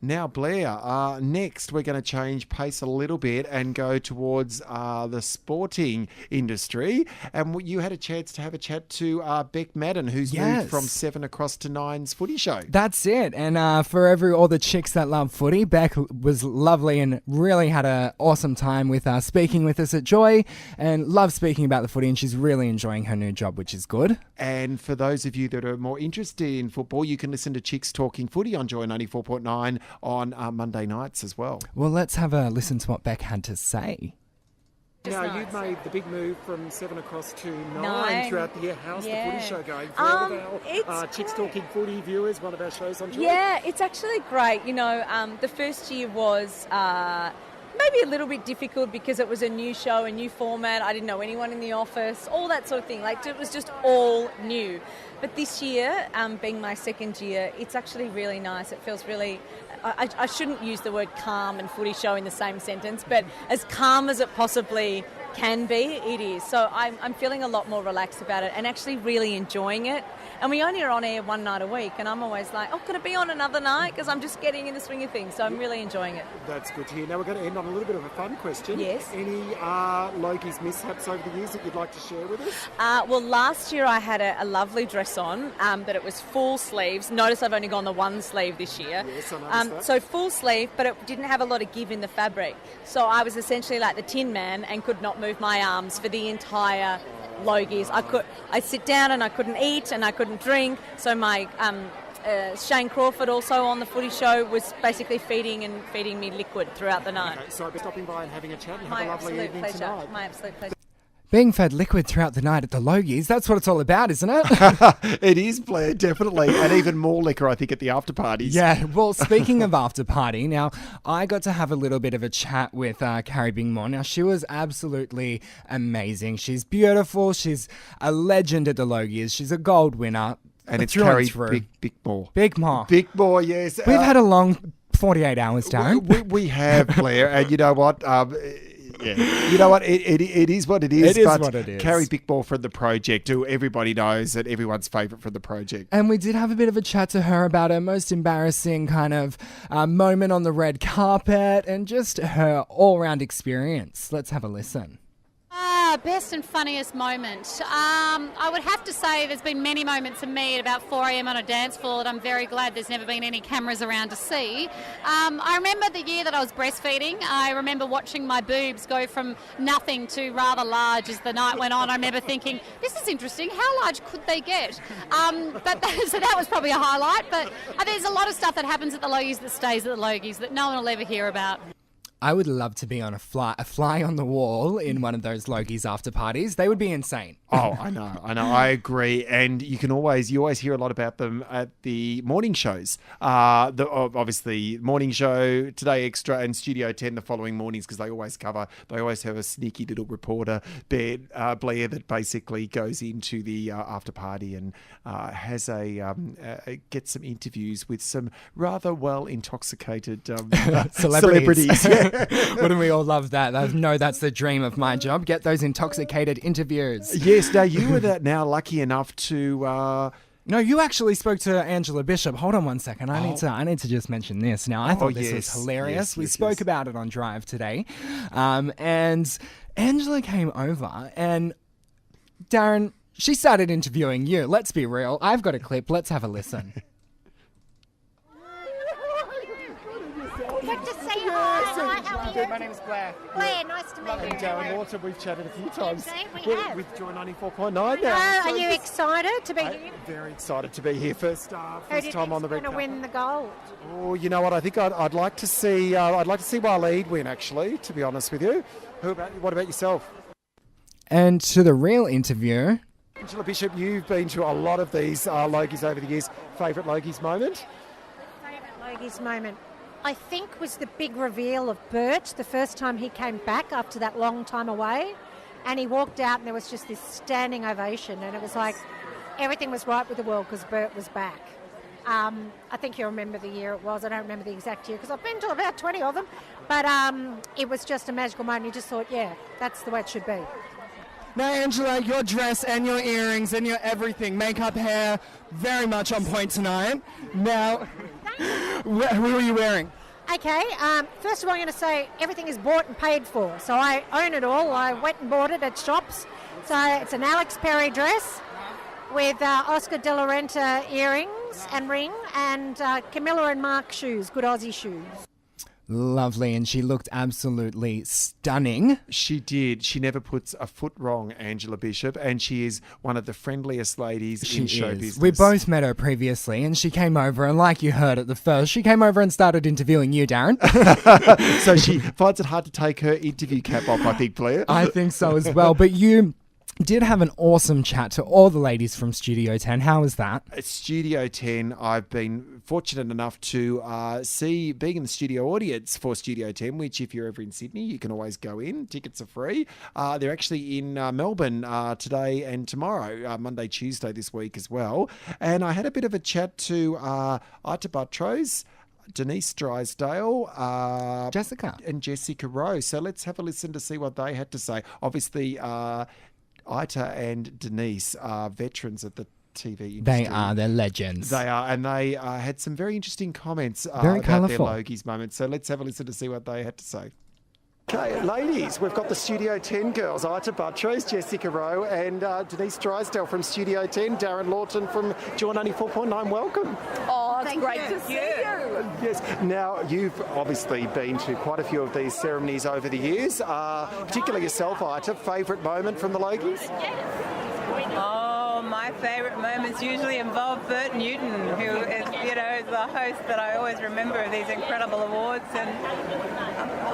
Speaker 3: Now, Blair, next we're going to change pace a little bit and go towards the sporting industry. And you had a chance to have a chat to Beck Madden, who's moved from 7 across to 9's footy show.
Speaker 2: That's it. And for all the chicks that love footy, Beck was lovely and really had an awesome time with speaking with us at Joy, and loved speaking about the footy, and she's really enjoying her new job, which is good.
Speaker 3: And for those of you that are more interested in football, you can listen to Chicks Talking Footy on Joy 94.9 on Monday nights as well.
Speaker 2: Well, let's have a listen to what Beck had to say.
Speaker 3: Now, you've made the big move from 7 across to 9 throughout the year. How's the footy show going for all of our Chicks Talking Footy viewers, one of our shows on Joy?
Speaker 21: Yeah, it's actually great. You know, the first year was maybe a little bit difficult because it was a new show, a new format. I didn't know anyone in the office, all that sort of thing. Like, it was just all new. But this year, being my second year, it's actually really nice. It feels really... I shouldn't use the word calm and footy show in the same sentence, but as calm as it possibly can be, it is. So I'm feeling a lot more relaxed about it and actually really enjoying it. And we only are on air one night a week, and I'm always like, oh, could it be on another night? Because I'm just getting in the swing of things, so I'm really enjoying it.
Speaker 3: That's good to hear. Now we're going to end on a little bit of a fun question.
Speaker 21: Yes.
Speaker 3: Any Logies mishaps over the years that you'd like to share with us?
Speaker 21: Well, last year I had a lovely dress on, but it was full sleeves. Notice I've only gone the one sleeve this year.
Speaker 3: Yes, I noticed that.
Speaker 21: So full sleeve, but it didn't have a lot of give in the fabric. So I was essentially like the Tin Man and could not move my arms for the entire Logies. I'd sit down and I couldn't eat and I couldn't drink. So my Shane Crawford, also on the footy show, was basically feeding me liquid throughout the night.
Speaker 3: Okay, so I'll be stopping by and having a chat and have a lovely evening tonight.
Speaker 21: My absolute pleasure.
Speaker 2: Being fed liquid throughout the night at the Logies, that's what it's all about, isn't it?
Speaker 3: It is, Blair, definitely. And even more liquor, I think, at the after parties.
Speaker 2: Yeah, well, speaking of after party, now, I got to have a little bit of a chat with Carrie Bingmore. Now, she was absolutely amazing. She's beautiful. She's a legend at the Logies. She's a gold winner.
Speaker 3: And it's Carrie Bigmore.
Speaker 2: Bigmore.
Speaker 3: Bigmore, yes.
Speaker 2: We've had a long 48 hours, Darren.
Speaker 3: We have, Blair, and you know what? Yeah. You know what? It is what it is.
Speaker 2: It is
Speaker 3: but
Speaker 2: what it is.
Speaker 3: Carrie Bickmore from The Project, who everybody knows and everyone's favourite from The Project.
Speaker 2: And we did have a bit of a chat to her about her most embarrassing kind of moment on the red carpet and just her all-round experience. Let's have a listen.
Speaker 4: Best and funniest moment. I would have to say there's been many moments for me at about 4 a.m. on a dance floor that I'm very glad there's never been any cameras around to see. I remember the year that I was breastfeeding. I remember watching my boobs go from nothing to rather large as the night went on. I remember thinking, this is interesting. How large could they get? So that was probably a highlight. But there's a lot of stuff that happens at the Logies that stays at the Logies that no one will ever hear about.
Speaker 2: I would love to be on a fly on the wall in one of those Logies after parties. They would be insane.
Speaker 3: Oh, I know. I agree. And you always hear a lot about them at the morning shows. Obviously, morning show, Today Extra and Studio 10 the following mornings, because they always have a sneaky little reporter, Blair, that basically goes into the after party and has gets some interviews with some rather well intoxicated celebrities. Yeah.
Speaker 2: Wouldn't we all love that? I know that's the dream of my job. Get those intoxicated interviews.
Speaker 3: Yes, now you were now lucky enough to...
Speaker 2: No, you actually spoke to Angela Bishop. Hold on one second. I need to just mention this. Now, I thought this was hilarious. We spoke about it on Drive today. And Angela came over and Darren, she started interviewing you. Let's be real. I've got a clip. Let's have a listen.
Speaker 22: Good to see you. Hi, how are you?
Speaker 23: My name is Blair.
Speaker 22: Blair, nice to meet you.
Speaker 23: And Darren Water, we've chatted a few times.
Speaker 22: We have.
Speaker 3: With Joy 94.9 now.
Speaker 22: Are you excited to be here?
Speaker 3: Very excited to be here. First time on the red carpet.
Speaker 22: Who do you think's going to win the gold?
Speaker 3: Oh, you know what? I think I'd like to see. I'd like to see Waleed win. Actually, to be honest with you. What about yourself?
Speaker 2: And to the real interview.
Speaker 3: Angela Bishop, you've been to a lot of these Logies over the years. Favourite Logies moment?
Speaker 22: Favourite Logies moment, I think, was the big reveal of Bert the first time he came back after that long time away. And he walked out and there was just this standing ovation. And it was like everything was right with the world because Bert was back. I think you'll remember the year it was. I don't remember the exact year because I've been to about 20 of them. But it was just a magical moment. You just thought, yeah, that's the way it should be.
Speaker 7: Now, Angela, your dress and your earrings and your everything, makeup, hair, very much on point tonight. Now, who are you wearing?
Speaker 22: Okay, first of all, I'm going to say everything is bought and paid for. So I own it all. I went and bought it at shops. So it's an Alex Perry dress with Oscar de la Renta earrings and ring and Camilla and Mark shoes, good Aussie shoes.
Speaker 2: Lovely, and she looked absolutely stunning.
Speaker 3: She did. She never puts a foot wrong, Angela Bishop, and she is one of the friendliest ladies in show business.
Speaker 2: We both met her previously, and she came over, and like you heard at the first, she came over and started interviewing you, Darren.
Speaker 3: So she finds it hard to take her interview cap off, I think, Blair.
Speaker 2: I think so as well, but you did have an awesome chat to all the ladies from Studio 10. How was that?
Speaker 3: At Studio 10, I've been fortunate enough to see being in the studio audience for Studio 10, which if you're ever in Sydney, you can always go in. Tickets are free. They're actually in Melbourne today and tomorrow, Monday, Tuesday this week as well. And I had a bit of a chat to Ita Buttrose, Denise Drysdale,
Speaker 2: Jessica
Speaker 3: Rowe. So let's have a listen to see what they had to say. Obviously, Ita and Denise are veterans of the TV industry.
Speaker 2: They are. They're legends.
Speaker 3: They are. And they had some very interesting comments
Speaker 2: very
Speaker 3: about
Speaker 2: colourful.
Speaker 3: their Logies moment. So let's have a listen to see what they had to say. Okay, ladies, we've got the Studio 10 girls, Ita Buttrose, Jessica Rowe, and Denise Drysdale from Studio 10, Darren Lawton from Joy 94.9. Welcome.
Speaker 19: Oh, it's great to see you.
Speaker 3: Yes. Now, you've obviously been to quite a few of these ceremonies over the years, particularly yourself, Ita. Favourite moment from the Logies?
Speaker 24: Oh, my favourite moments usually involve Bert Newton, who is, the host that I always remember of these incredible awards. And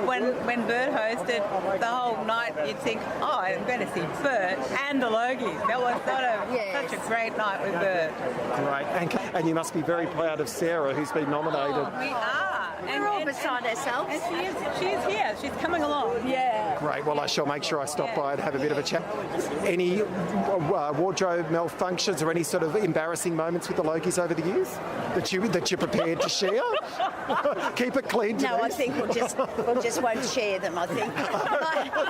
Speaker 24: when Bert hosted the whole night, you'd think, oh, I'm going to see Bert and the Logies. That was such a great night with Bert.
Speaker 3: Great. And you must be very proud of Sarah, who's been nominated.
Speaker 24: Oh, we are.
Speaker 19: We're all beside ourselves.
Speaker 24: And she is here. She's coming along. Yeah.
Speaker 3: Great. Well, I shall make sure I stop by and have a bit of a chat. Any wardrobe malfunctions or any sort of embarrassing moments with the Logies over the years? that you're prepared to share? Keep it clean.
Speaker 5: No, I
Speaker 3: Denise.
Speaker 5: think we'll just won't share them. I think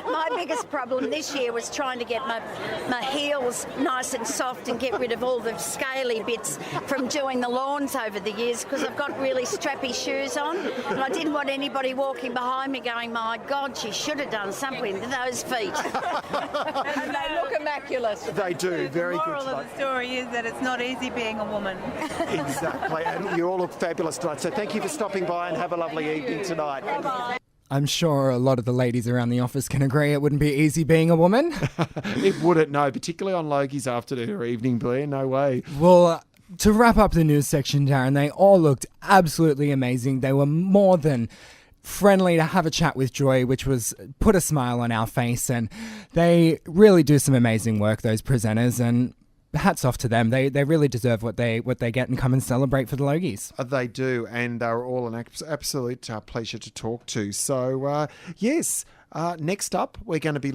Speaker 5: my biggest problem this year was trying to get my heels nice and soft and get rid of all the scaly bits from doing the lawns over the years, because I've got really strappy shoes on, and I didn't want anybody walking behind me going, "My God, she should have done something to those feet."
Speaker 21: And they look immaculate.
Speaker 3: They do. Very
Speaker 24: The
Speaker 3: good
Speaker 24: moral
Speaker 3: tonight.
Speaker 24: of the story is that it's not easy being a woman.
Speaker 3: Exactly. And you all look fabulous tonight. So thank you for stopping by and have a lovely evening tonight.
Speaker 2: I'm sure a lot of the ladies around the office can agree it wouldn't be easy being a woman.
Speaker 3: It wouldn't, no, particularly on Logie's afternoon or evening, Blair. No way.
Speaker 2: Well, to wrap up the news section, Darren, they all looked absolutely amazing. They were more than friendly to have a chat with Joy, which was put a smile on our face, and they really do some amazing work, those presenters, and hats off to them. They really deserve what they get and come and celebrate for the Logies.
Speaker 3: They do, and they're all an absolute pleasure to talk to. So, yes, next up, we're going to be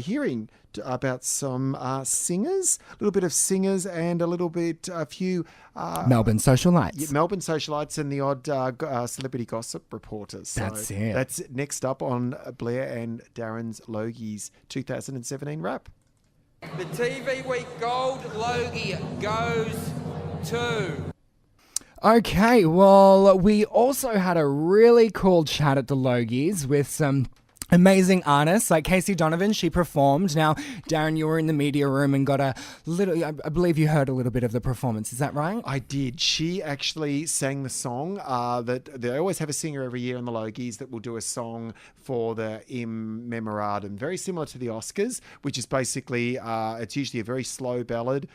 Speaker 3: hearing about some singers, a little bit of singers and a few...
Speaker 2: Melbourne socialites.
Speaker 3: Yeah, Melbourne socialites and the odd celebrity gossip reporters. So
Speaker 2: That's it.
Speaker 3: That's next up on Blair and Darren's Logies 2017 wrap.
Speaker 1: The TV Week Gold Logie goes to...
Speaker 2: Okay, well, we also had a really cool chat at the Logies with some amazing artists like Casey Donovan. She performed. Now, Darren, you were in the media room and got a little, I believe you heard a little bit of the performance. Is that right?
Speaker 3: I did. She actually sang the song that they always have a singer every year in the Logies that will do a song for the In Memorandum, very similar to the Oscars, which is basically, it's usually a very slow ballad,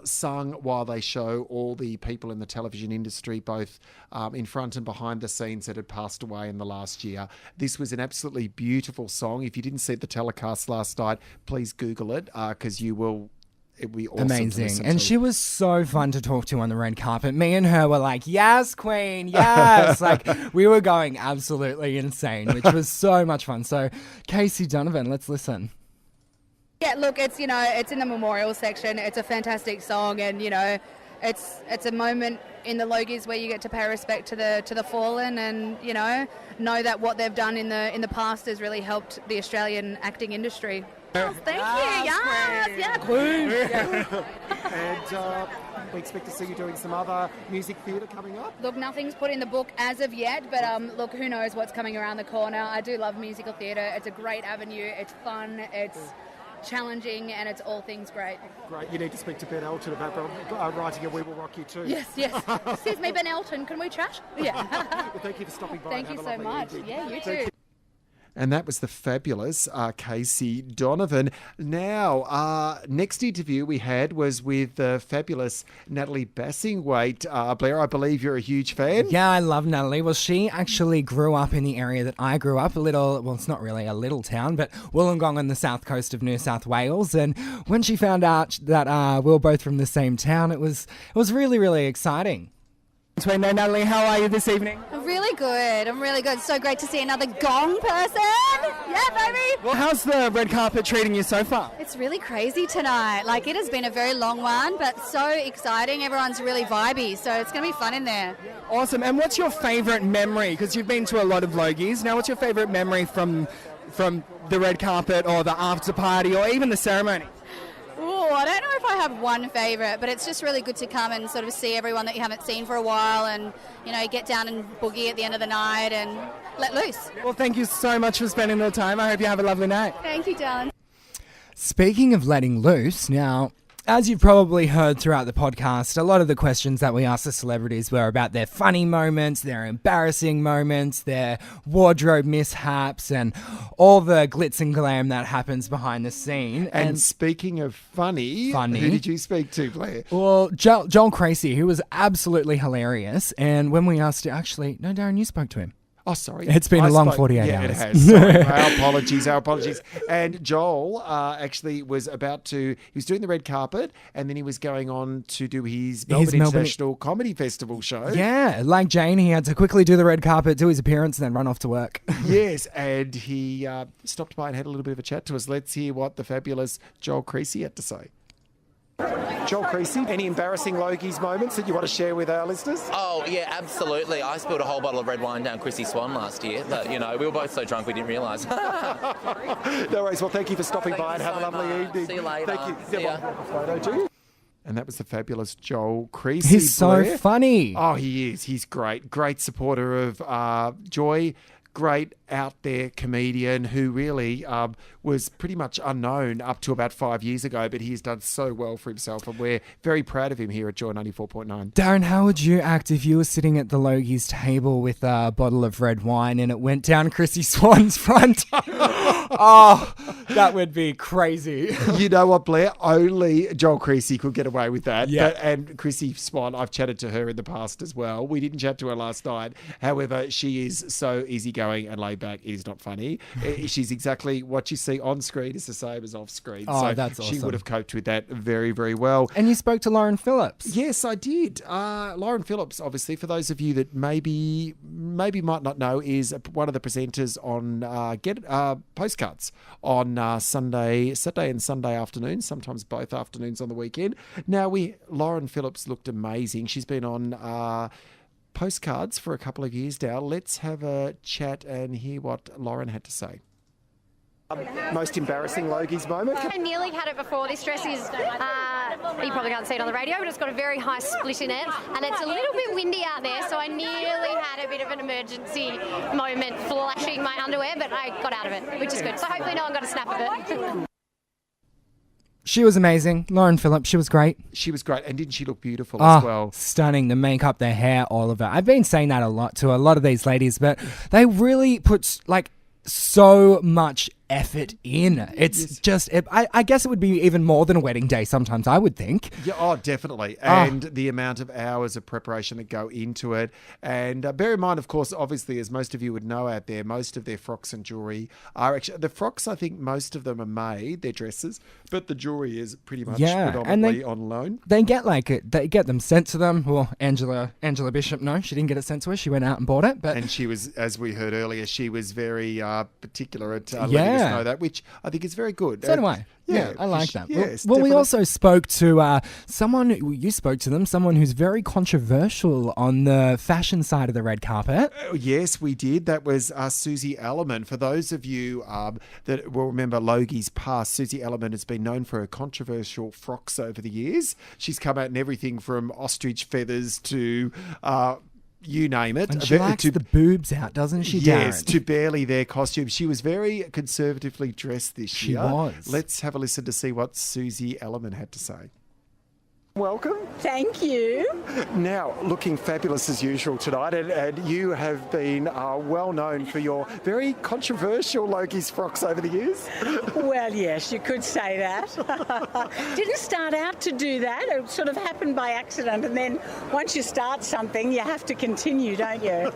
Speaker 3: sung while they show all the people in the television industry, both in front and behind the scenes, that had passed away in the last year. This was an absolutely beautiful song. If you didn't see the telecast last night, please Google it, because you will... It'd be awesome.
Speaker 2: Amazing. And she was so fun to talk to on the red carpet. Me and her were like, yes, queen, yes. Like, we were going absolutely insane, which was so much fun. So, Casey Donovan, let's listen.
Speaker 6: Yeah, look, it's it's in the memorial section. It's a fantastic song, and it's a moment in the Logies where you get to pay respect to the fallen, and know that what they've done in the past has really helped the Australian acting industry.
Speaker 21: Thank you. Yes,
Speaker 3: Queen. And we expect to see you doing some other music theatre coming up.
Speaker 6: Look, nothing's put in the book as of yet, but look, who knows what's coming around the corner. I do love musical theatre. It's a great avenue. It's fun. It's challenging, and it's all things great.
Speaker 3: Great. You need to speak to Ben Elton about writing a We Will Rock You Too.
Speaker 6: Yes. Excuse me, Ben Elton, can we chat? Yeah.
Speaker 3: Well, thank you for stopping by.
Speaker 6: Thank
Speaker 3: and
Speaker 6: you
Speaker 3: have a
Speaker 6: so
Speaker 3: lovely
Speaker 6: much.
Speaker 3: evening.
Speaker 6: Yeah, you
Speaker 3: Thank
Speaker 6: too.
Speaker 3: And that was the fabulous Casey Donovan. Now, next interview we had was with the fabulous Natalie Bassingwaite. Blair, I believe you're a huge fan.
Speaker 2: Yeah, I love Natalie. Well, she actually grew up in the area that I grew up, it's not really a little town, but Wollongong on the south coast of New South Wales. And when she found out that we were both from the same town, it was really, really exciting.
Speaker 7: Natalie, how are you this evening?
Speaker 6: I'm really good. So great to see another gong person. Yeah, baby.
Speaker 7: Well, how's the red carpet treating you so far?
Speaker 6: It's really crazy tonight. Like, it has been a very long one, but so exciting. Everyone's really vibey, so it's going to be fun in there.
Speaker 7: Awesome. And what's your favourite memory? Because you've been to a lot of Logies. Now, what's your favourite memory from the red carpet or the after party or even the ceremony?
Speaker 6: Oh, I don't know if I have one favourite, but it's just really good to come and sort of see everyone that you haven't seen for a while, and get down and boogie at the end of the night and let loose.
Speaker 7: Well, thank you so much for spending the time. I hope you have a lovely night.
Speaker 6: Thank you, darling.
Speaker 2: Speaking of letting loose, now, as you've probably heard throughout the podcast, a lot of the questions that we asked the celebrities were about their funny moments, their embarrassing moments, their wardrobe mishaps, and all the glitz and glam that happens behind the scene.
Speaker 3: And speaking of funny, who did you speak to, Blair?
Speaker 2: Well, Joel Creasy, who was absolutely hilarious. And when we asked, no, Darren, you spoke to him.
Speaker 3: Oh, sorry.
Speaker 2: It's been a long 48 hours.
Speaker 3: Yeah, it has. Sorry. Our apologies. And Joel actually was he was doing the red carpet, and then he was going on to do his Melbourne International Comedy Festival show.
Speaker 2: Yeah, like Jane, he had to quickly do the red carpet, do his appearance, and then run off to work.
Speaker 3: Yes, and he stopped by and had a little bit of a chat to us. Let's hear what the fabulous Joel Creasy had to say. Joel Creasy, any embarrassing Logies moments that you want to share with our listeners?
Speaker 8: Oh, yeah, absolutely. I spilled a whole bottle of red wine down Chrissy Swan last year, but, you know, we were both so drunk we didn't realise.
Speaker 3: No worries. Well, thank you for stopping by and have a lovely evening.
Speaker 8: See you later.
Speaker 3: Thank you.
Speaker 8: See ya.
Speaker 3: Photo, do you? And that was the fabulous Joel Creasy.
Speaker 2: He's so
Speaker 3: Blair.
Speaker 2: funny.
Speaker 3: Oh, he is. He's great. Great supporter of Joy. Great out there comedian who really was pretty much unknown up to about 5 years ago, but he's done so well for himself, and we're very proud of him here at Joy 94.9.
Speaker 2: Darren, how would you act if you were sitting at the Logies table with a bottle of red wine and it went down Chrissy Swan's front? Oh, that would be crazy.
Speaker 3: You know what, Blair? Only Joel Creasy could get away with that.
Speaker 2: Yeah.
Speaker 3: And Chrissy Swan, I've chatted to her in the past as well. We didn't chat to her last night. However, she is so easygoing and laid back. It is not funny. She's exactly what you see on screen is the same as off screen.
Speaker 2: Oh,
Speaker 3: so
Speaker 2: that's
Speaker 3: she
Speaker 2: awesome.
Speaker 3: would have coped with that very, very well.
Speaker 2: And you spoke to Lauren Phillips.
Speaker 3: Yes, I did. Lauren Phillips, obviously, for those of you that maybe might not know, is one of the presenters on Postcards on Saturday and Sunday afternoons, sometimes both afternoons on the weekend. Now, Lauren Phillips looked amazing. She's been on Postcards for a couple of years now. Let's have a chat and hear what Lauren had to say. Most embarrassing Logies moment?
Speaker 9: I nearly had it before. This dress is, you probably can't see it on the radio, but it's got a very high split in it, and it's a little bit windy out there, so I nearly had a bit of an emergency moment flashing my underwear, but I got out of it, which is good. So hopefully no one got a snap of it.
Speaker 2: She was amazing. Lauren Phillips, she was great.
Speaker 3: She was great. And didn't she look beautiful as well?
Speaker 2: Stunning. The makeup, the hair, all of it. I've been saying that a lot to a lot of these ladies, but they really put so much effort in. It's just, I guess it would be even more than a wedding day sometimes, I would think.
Speaker 3: Yeah, oh, definitely. And the amount of hours of preparation that go into it. And bear in mind, of course, obviously, as most of you would know out there, most of their frocks and jewellery are actually, the frocks, I think most of them are made, their dresses, but the jewellery is pretty much predominantly on loan.
Speaker 2: They get they get them sent to them. Well, Angela Bishop, no, she didn't get it sent to her. She went out and bought it.
Speaker 3: And she was, as we heard earlier, she was very particular at letting us know that, which I think is very good.
Speaker 2: So do I. Yeah, I like that.
Speaker 3: Yes,
Speaker 2: well, we also spoke to someone who's very controversial on the fashion side of the red carpet.
Speaker 3: Yes, we did. That was Susie Ellerman. For those of you that will remember Logie's past, Susie Ellerman has been known for her controversial frocks over the years. She's come out in everything from ostrich feathers to... you name it.
Speaker 2: And she likes the boobs out, doesn't she, Darren?
Speaker 3: Yes, to barely their costume. She was very conservatively dressed this year.
Speaker 2: She was.
Speaker 3: Let's have a listen to see what Susie Ellerman had to say. Welcome.
Speaker 10: Thank you.
Speaker 3: Now, looking fabulous as usual tonight, and you have been well known for your very controversial Logies frocks over the years.
Speaker 10: Well, yes, you could say that. Didn't start out to do that. It sort of happened by accident, and then once you start something, you have to continue, don't you?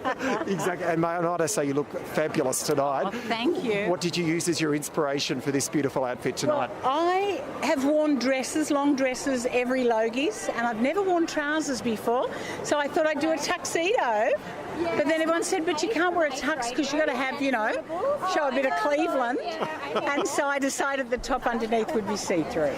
Speaker 3: Exactly. And may I say you look fabulous tonight.
Speaker 10: Oh, thank you.
Speaker 3: What did you use as your inspiration for this beautiful outfit tonight?
Speaker 10: Well, I have worn dresses, long dresses, every Logie. And I've never worn trousers before, so I thought I'd do a tuxedo. But then everyone said, but you can't wear a tux because you've got to have, show a bit of Cleveland. And so I decided the top underneath would be see-through.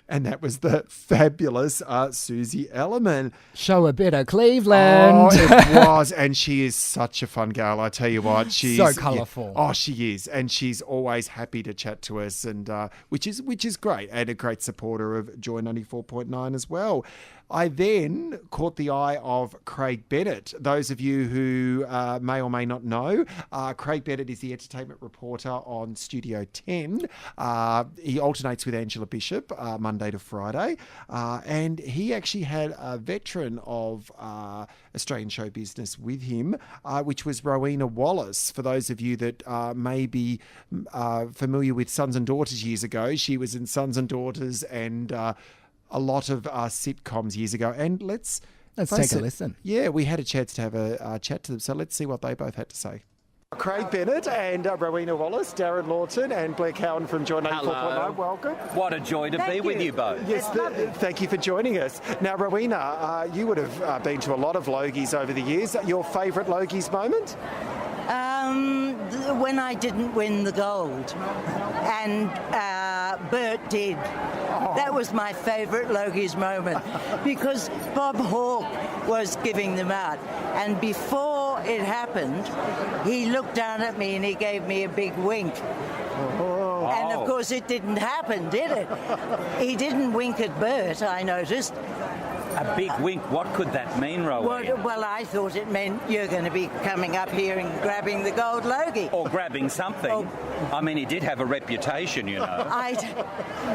Speaker 3: And that was the fabulous Susie Ellerman.
Speaker 2: Show a bit of Cleveland.
Speaker 3: Oh, it was. And she is such a fun girl. I tell you what. She's
Speaker 2: so colourful.
Speaker 3: Yeah. Oh, she is. And she's always happy to chat to us, and which is great. And a great supporter of Joy 94.9 as well. I then caught the eye of Craig Bennett. Those of you who may or may not know, Craig Bennett is the entertainment reporter on Studio 10. He alternates with Angela Bishop Monday to Friday. And he actually had a veteran of Australian show business with him, which was Rowena Wallace. For those of you that may be familiar with Sons and Daughters years ago, she was in Sons and Daughters and... a lot of sitcoms years ago, and let's
Speaker 2: take a listen.
Speaker 3: Yeah, we had a chance to have a chat to them, so let's see what they both had to say. Craig Bennett and Rowena Wallace, Darren Lawton and Blair Cowen from Joy 94.9. Welcome.
Speaker 11: What a joy to be with you both.
Speaker 3: Yes, thank you for joining us. Now, Rowena, you would have been to a lot of Logies over the years. Your favourite Logies moment?
Speaker 25: When I didn't win the gold, and
Speaker 12: Bert did. That was my favourite Logie's moment because Bob Hawke was giving them out. And before it happened, he looked down at me and he gave me a big wink. And of course it didn't happen, did it? He didn't wink at Bert, I noticed.
Speaker 11: A big wink, what could that mean, Rowena?
Speaker 12: Well, I thought it meant you're going to be coming up here and grabbing the gold Logie.
Speaker 11: Or grabbing something. I mean, he did have a reputation, you know.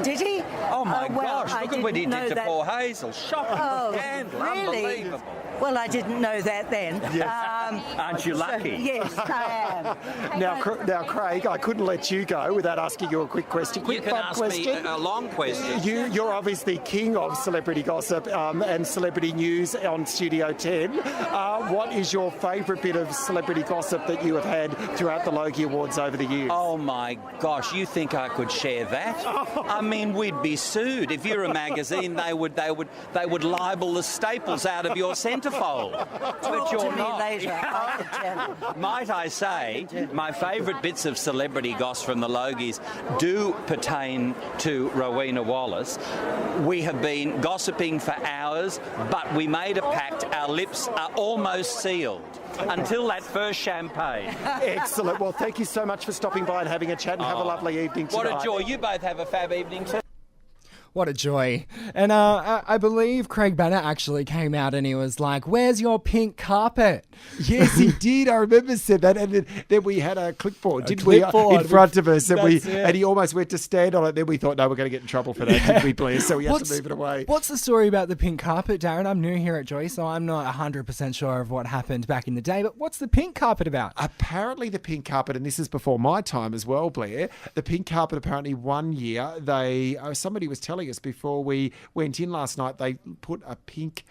Speaker 12: Did he?
Speaker 11: Oh, my gosh, look at what he did to poor Hazel. Shocking scandal,
Speaker 12: really?
Speaker 11: unbelievable.
Speaker 12: Well, I didn't know that then.
Speaker 3: Yes.
Speaker 11: Aren't you lucky?
Speaker 12: Yes, I am.
Speaker 3: Now, Craig, I couldn't let you go without asking you a quick question.
Speaker 11: You can ask me a long question.
Speaker 3: You're obviously king of celebrity gossip and celebrity news on Studio 10. What is your favourite bit of celebrity gossip that you have had throughout the Logie Awards over the years?
Speaker 11: Oh my gosh, you think I could share that? I mean, we'd be sued. If you're a magazine, they would libel the staples out of your centrefold. But you're not. Might I say, my favourite bits of celebrity goss from the Logies do pertain to Rowena Wallace. We have been gossiping for hours, but we made a pact. Our lips are almost sealed. Until that first champagne.
Speaker 3: Excellent. Well, thank you so much for stopping by and having a chat, and have a lovely evening tonight.
Speaker 11: What a joy. You both have a fab evening too.
Speaker 2: What a joy. And I believe Craig Bennett actually came out and he was like, "Where's your pink carpet?"
Speaker 3: Yes, he did. I remember said that. And then we had a clipboard, didn't we, in front of us? And he almost went to stand on it. Then we thought, no, we're going to get in trouble for that, didn't we, Blair? So we had to move it away.
Speaker 2: What's the story about the pink carpet, Darren? I'm new here at Joy, so I'm not 100% sure of what happened back in the day. But what's the pink carpet about?
Speaker 3: Apparently the pink carpet, and this is before my time as well, Blair, the pink carpet apparently one year, somebody was telling us before we went in last night, they put a pink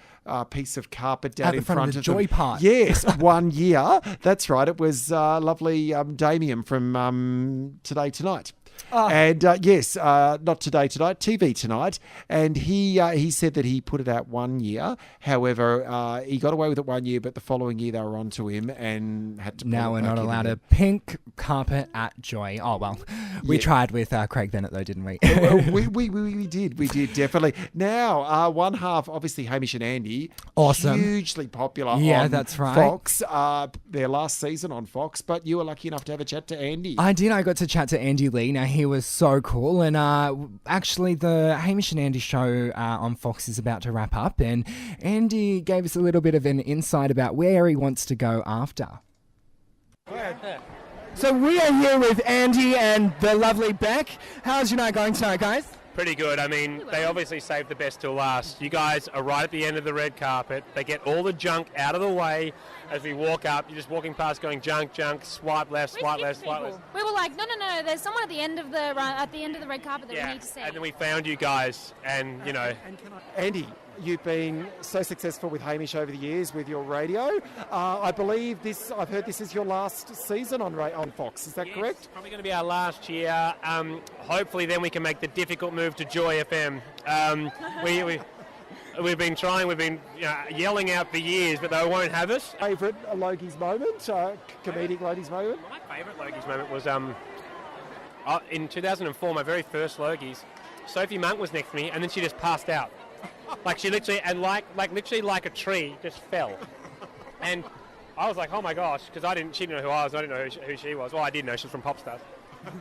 Speaker 3: piece of carpet down in front of
Speaker 2: the Joy part.
Speaker 3: Yes, one year. That's right. It was lovely Damien from Today Tonight. And yes, not Today Tonight, TV Tonight. And he said that he put it out one year. However, he got away with it one year, but the following year they were on to him and had to pull
Speaker 2: Now
Speaker 3: it
Speaker 2: we're
Speaker 3: back
Speaker 2: not
Speaker 3: in
Speaker 2: allowed
Speaker 3: again.
Speaker 2: a pink carpet at Joy. Oh, well, we tried with Craig Bennett though, didn't we?
Speaker 3: we did, definitely. Now, one half, obviously Hamish and Andy.
Speaker 2: Awesome.
Speaker 3: Hugely popular on
Speaker 2: that's right.
Speaker 3: Fox. Their last season on Fox, but you were lucky enough to have a chat to Andy.
Speaker 2: I did. I got to chat to Andy Lee. Now, he was so cool. And actually, the Hamish and Andy show on Fox is about to wrap up. And Andy gave us a little bit of an insight about where he wants to go after.
Speaker 7: So we are here with Andy and the lovely Beck. How's your night going tonight, guys?
Speaker 13: Pretty good. I mean, they obviously saved the best till last. You guys are right at the end of the red carpet. They get all the junk out of the way as we walk up. You're just walking past going junk, swipe left, swipe left, swipe left.
Speaker 14: We were like, no, there's someone at the end of the red carpet that we need to see.
Speaker 13: And then we found you guys, and you know.
Speaker 3: Andy, you've been so successful with Hamish over the years with your radio. I believe I've heard this is your last season on Fox. Is that correct?
Speaker 13: Probably going to be our last year. Hopefully then we can make the difficult move to Joy FM. We've been trying, we've been yelling out for years, but they won't have us.
Speaker 3: Favourite Logie's moment, comedic Logie's moment?
Speaker 13: My favourite Logie's moment was in 2004, my very first Logies. Sophie Monk was next to me, and then she just passed out. Like she literally, and literally like a tree, just fell. And I was like, oh my gosh, because she didn't know who I was, I didn't know who she was. Well, I did know, she was from Popstars.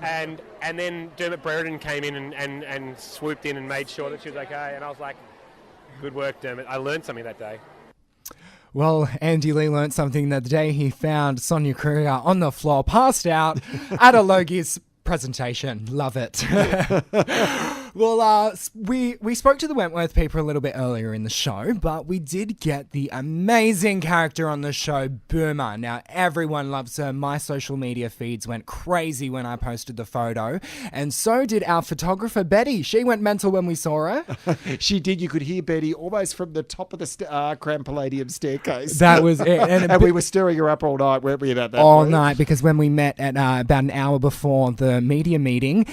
Speaker 13: And then Dermot Brereton came in and swooped in and made sure that she was okay, and I was like, good work, Dermot. I learned something that day.
Speaker 2: Well, Andy Lee learnt something the day he found Sonia Kruger on the floor, passed out at a Logie's presentation. Love it. Well, we spoke to the Wentworth people a little bit earlier in the show, but we did get the amazing character on the show, Boomer. Now, everyone loves her. My social media feeds went crazy when I posted the photo, and so did our photographer, Betty. She went mental when we saw her.
Speaker 3: She did. You could hear Betty almost from the top of the Grand Palladium staircase.
Speaker 2: That was it.
Speaker 3: And we were stirring her up all night, weren't we, about that?
Speaker 2: All night, because when we met at about an hour before the media meeting,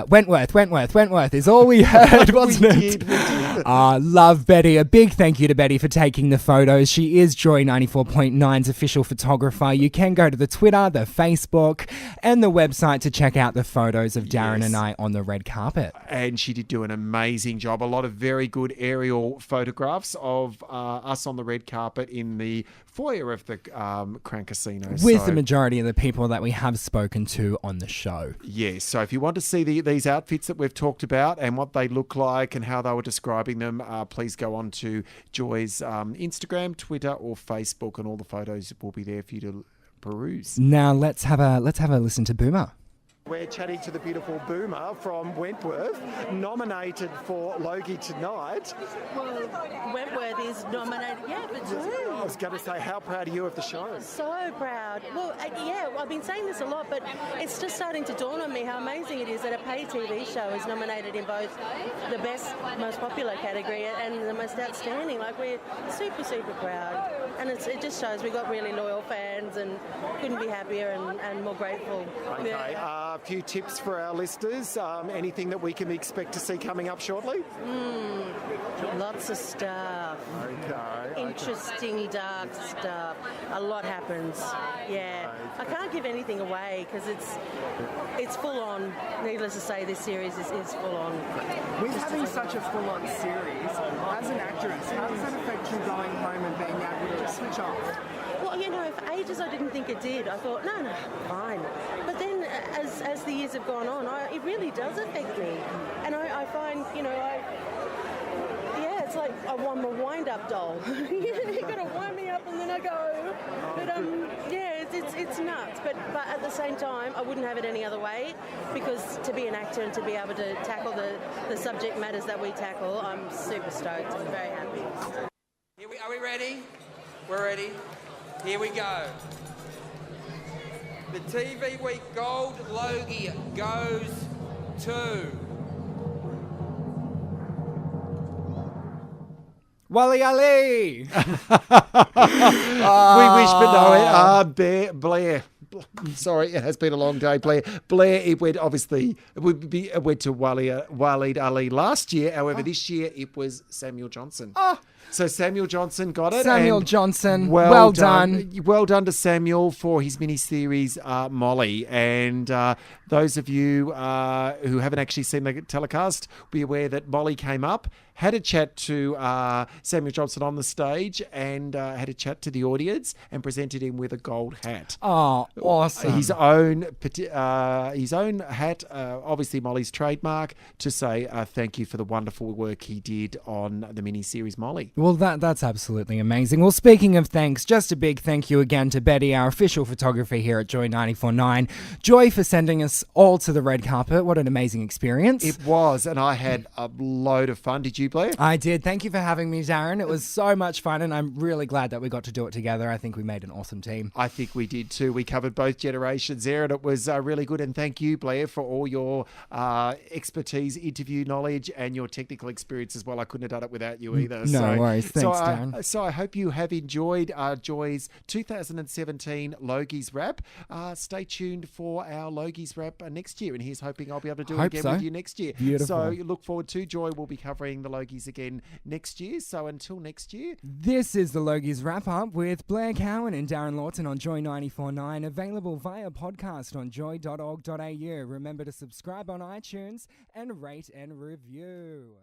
Speaker 2: Wentworth is all we heard, wasn't
Speaker 3: We
Speaker 2: it?
Speaker 3: did.
Speaker 2: Love Betty. A big thank you to Betty for taking the photos. She is Joy 94.9's official photographer. You can go to the Twitter, the Facebook, and the website to check out the photos of Darren and I on the red carpet.
Speaker 3: And she did do an amazing job. A lot of very good aerial photographs of us on the red carpet in the foyer of the Crown Casino.
Speaker 2: With the majority of the people that we have spoken to on the show.
Speaker 3: Yes, so if you want to see these outfits that we've talked about and what they look like and how they were describing them, please go on to Joy's Instagram, Twitter or Facebook, and all the photos will be there for you to peruse.
Speaker 2: Now let's have a listen to Boomer.
Speaker 3: We're chatting to the beautiful Boomer from Wentworth, nominated for Logie tonight.
Speaker 15: Well, Wentworth is nominated, for two.
Speaker 3: I was going to say, how proud are you of the show?
Speaker 15: So proud. Well, I've been saying this a lot, but it's just starting to dawn on me how amazing it is that a paid TV show is nominated in both the best, most popular category and the most outstanding. Like, we're super, super proud. And it just shows we've got really loyal fans and couldn't be happier and more grateful.
Speaker 3: Okay, a few tips for our listeners. Anything that we can expect to see coming up shortly?
Speaker 15: Lots of stuff.
Speaker 3: Okay.
Speaker 15: Interesting, dark stuff. A lot happens. Yeah. I can't give anything away because it's full on. Needless to say, this series is full on.
Speaker 7: With having such a full-on series, as an actress, how does that affect you going home and being able to switch off?
Speaker 15: Well, for ages I didn't think it did. I thought, no, fine. But then as the years have gone on, it really does affect me. And I find, it's like I'm a wind-up doll. You got to wind me up and then I go. But it's nuts. But at the same time, I wouldn't have it any other way, because to be an actor and to be able to tackle the subject matters that we tackle, I'm super stoked. I'm very happy.
Speaker 1: Are we ready? We're ready. Here we go. The TV Week Gold Logie goes to...
Speaker 2: Wally Ali!
Speaker 3: We wish, but no, Blair. Sorry, it has been a long day, Blair. Blair, it went to Waleed Ali last year. However, this year it was Samuel Johnson. So Samuel Johnson got it.
Speaker 2: Samuel Johnson, well done.
Speaker 3: Well done to Samuel for his mini-series Molly. And those of you who haven't actually seen the telecast, be aware that Molly came up, had a chat to Samuel Johnson on the stage, and had a chat to the audience and presented him with a gold hat.
Speaker 2: Oh, awesome.
Speaker 3: His own hat, obviously Molly's trademark, to say thank you for the wonderful work he did on the mini-series Molly.
Speaker 2: Well, that's absolutely amazing. Well, speaking of thanks, just a big thank you again to Betty, our official photographer here at Joy 94.9. Joy, for sending us all to the red carpet. What an amazing experience.
Speaker 3: It was, and I had a load of fun. Did you, Blair?
Speaker 2: I did. Thank you for having me, Darren. It was so much fun, and I'm really glad that we got to do it together. I think we made an awesome team.
Speaker 3: I think we did too. We covered both generations there, and it was really good. And thank you, Blair, for all your expertise, interview knowledge, and your technical experience as well. I couldn't have done it without you either.
Speaker 2: No worries. Thanks, Darren.
Speaker 3: So I hope you have enjoyed Joy's 2017 Logies Wrap. Stay tuned for our Logies Wrap next year, and here's hoping I'll be able to do it again with you next year.
Speaker 2: Beautiful.
Speaker 3: So you look forward to Joy. We'll be covering the Logies again next year. So until next year.
Speaker 2: This is the Logies Wrap Up with Blair Cowen and Darren Lawton on Joy 94.9, available via podcast on joy.org.au. Remember to subscribe on iTunes and rate and review.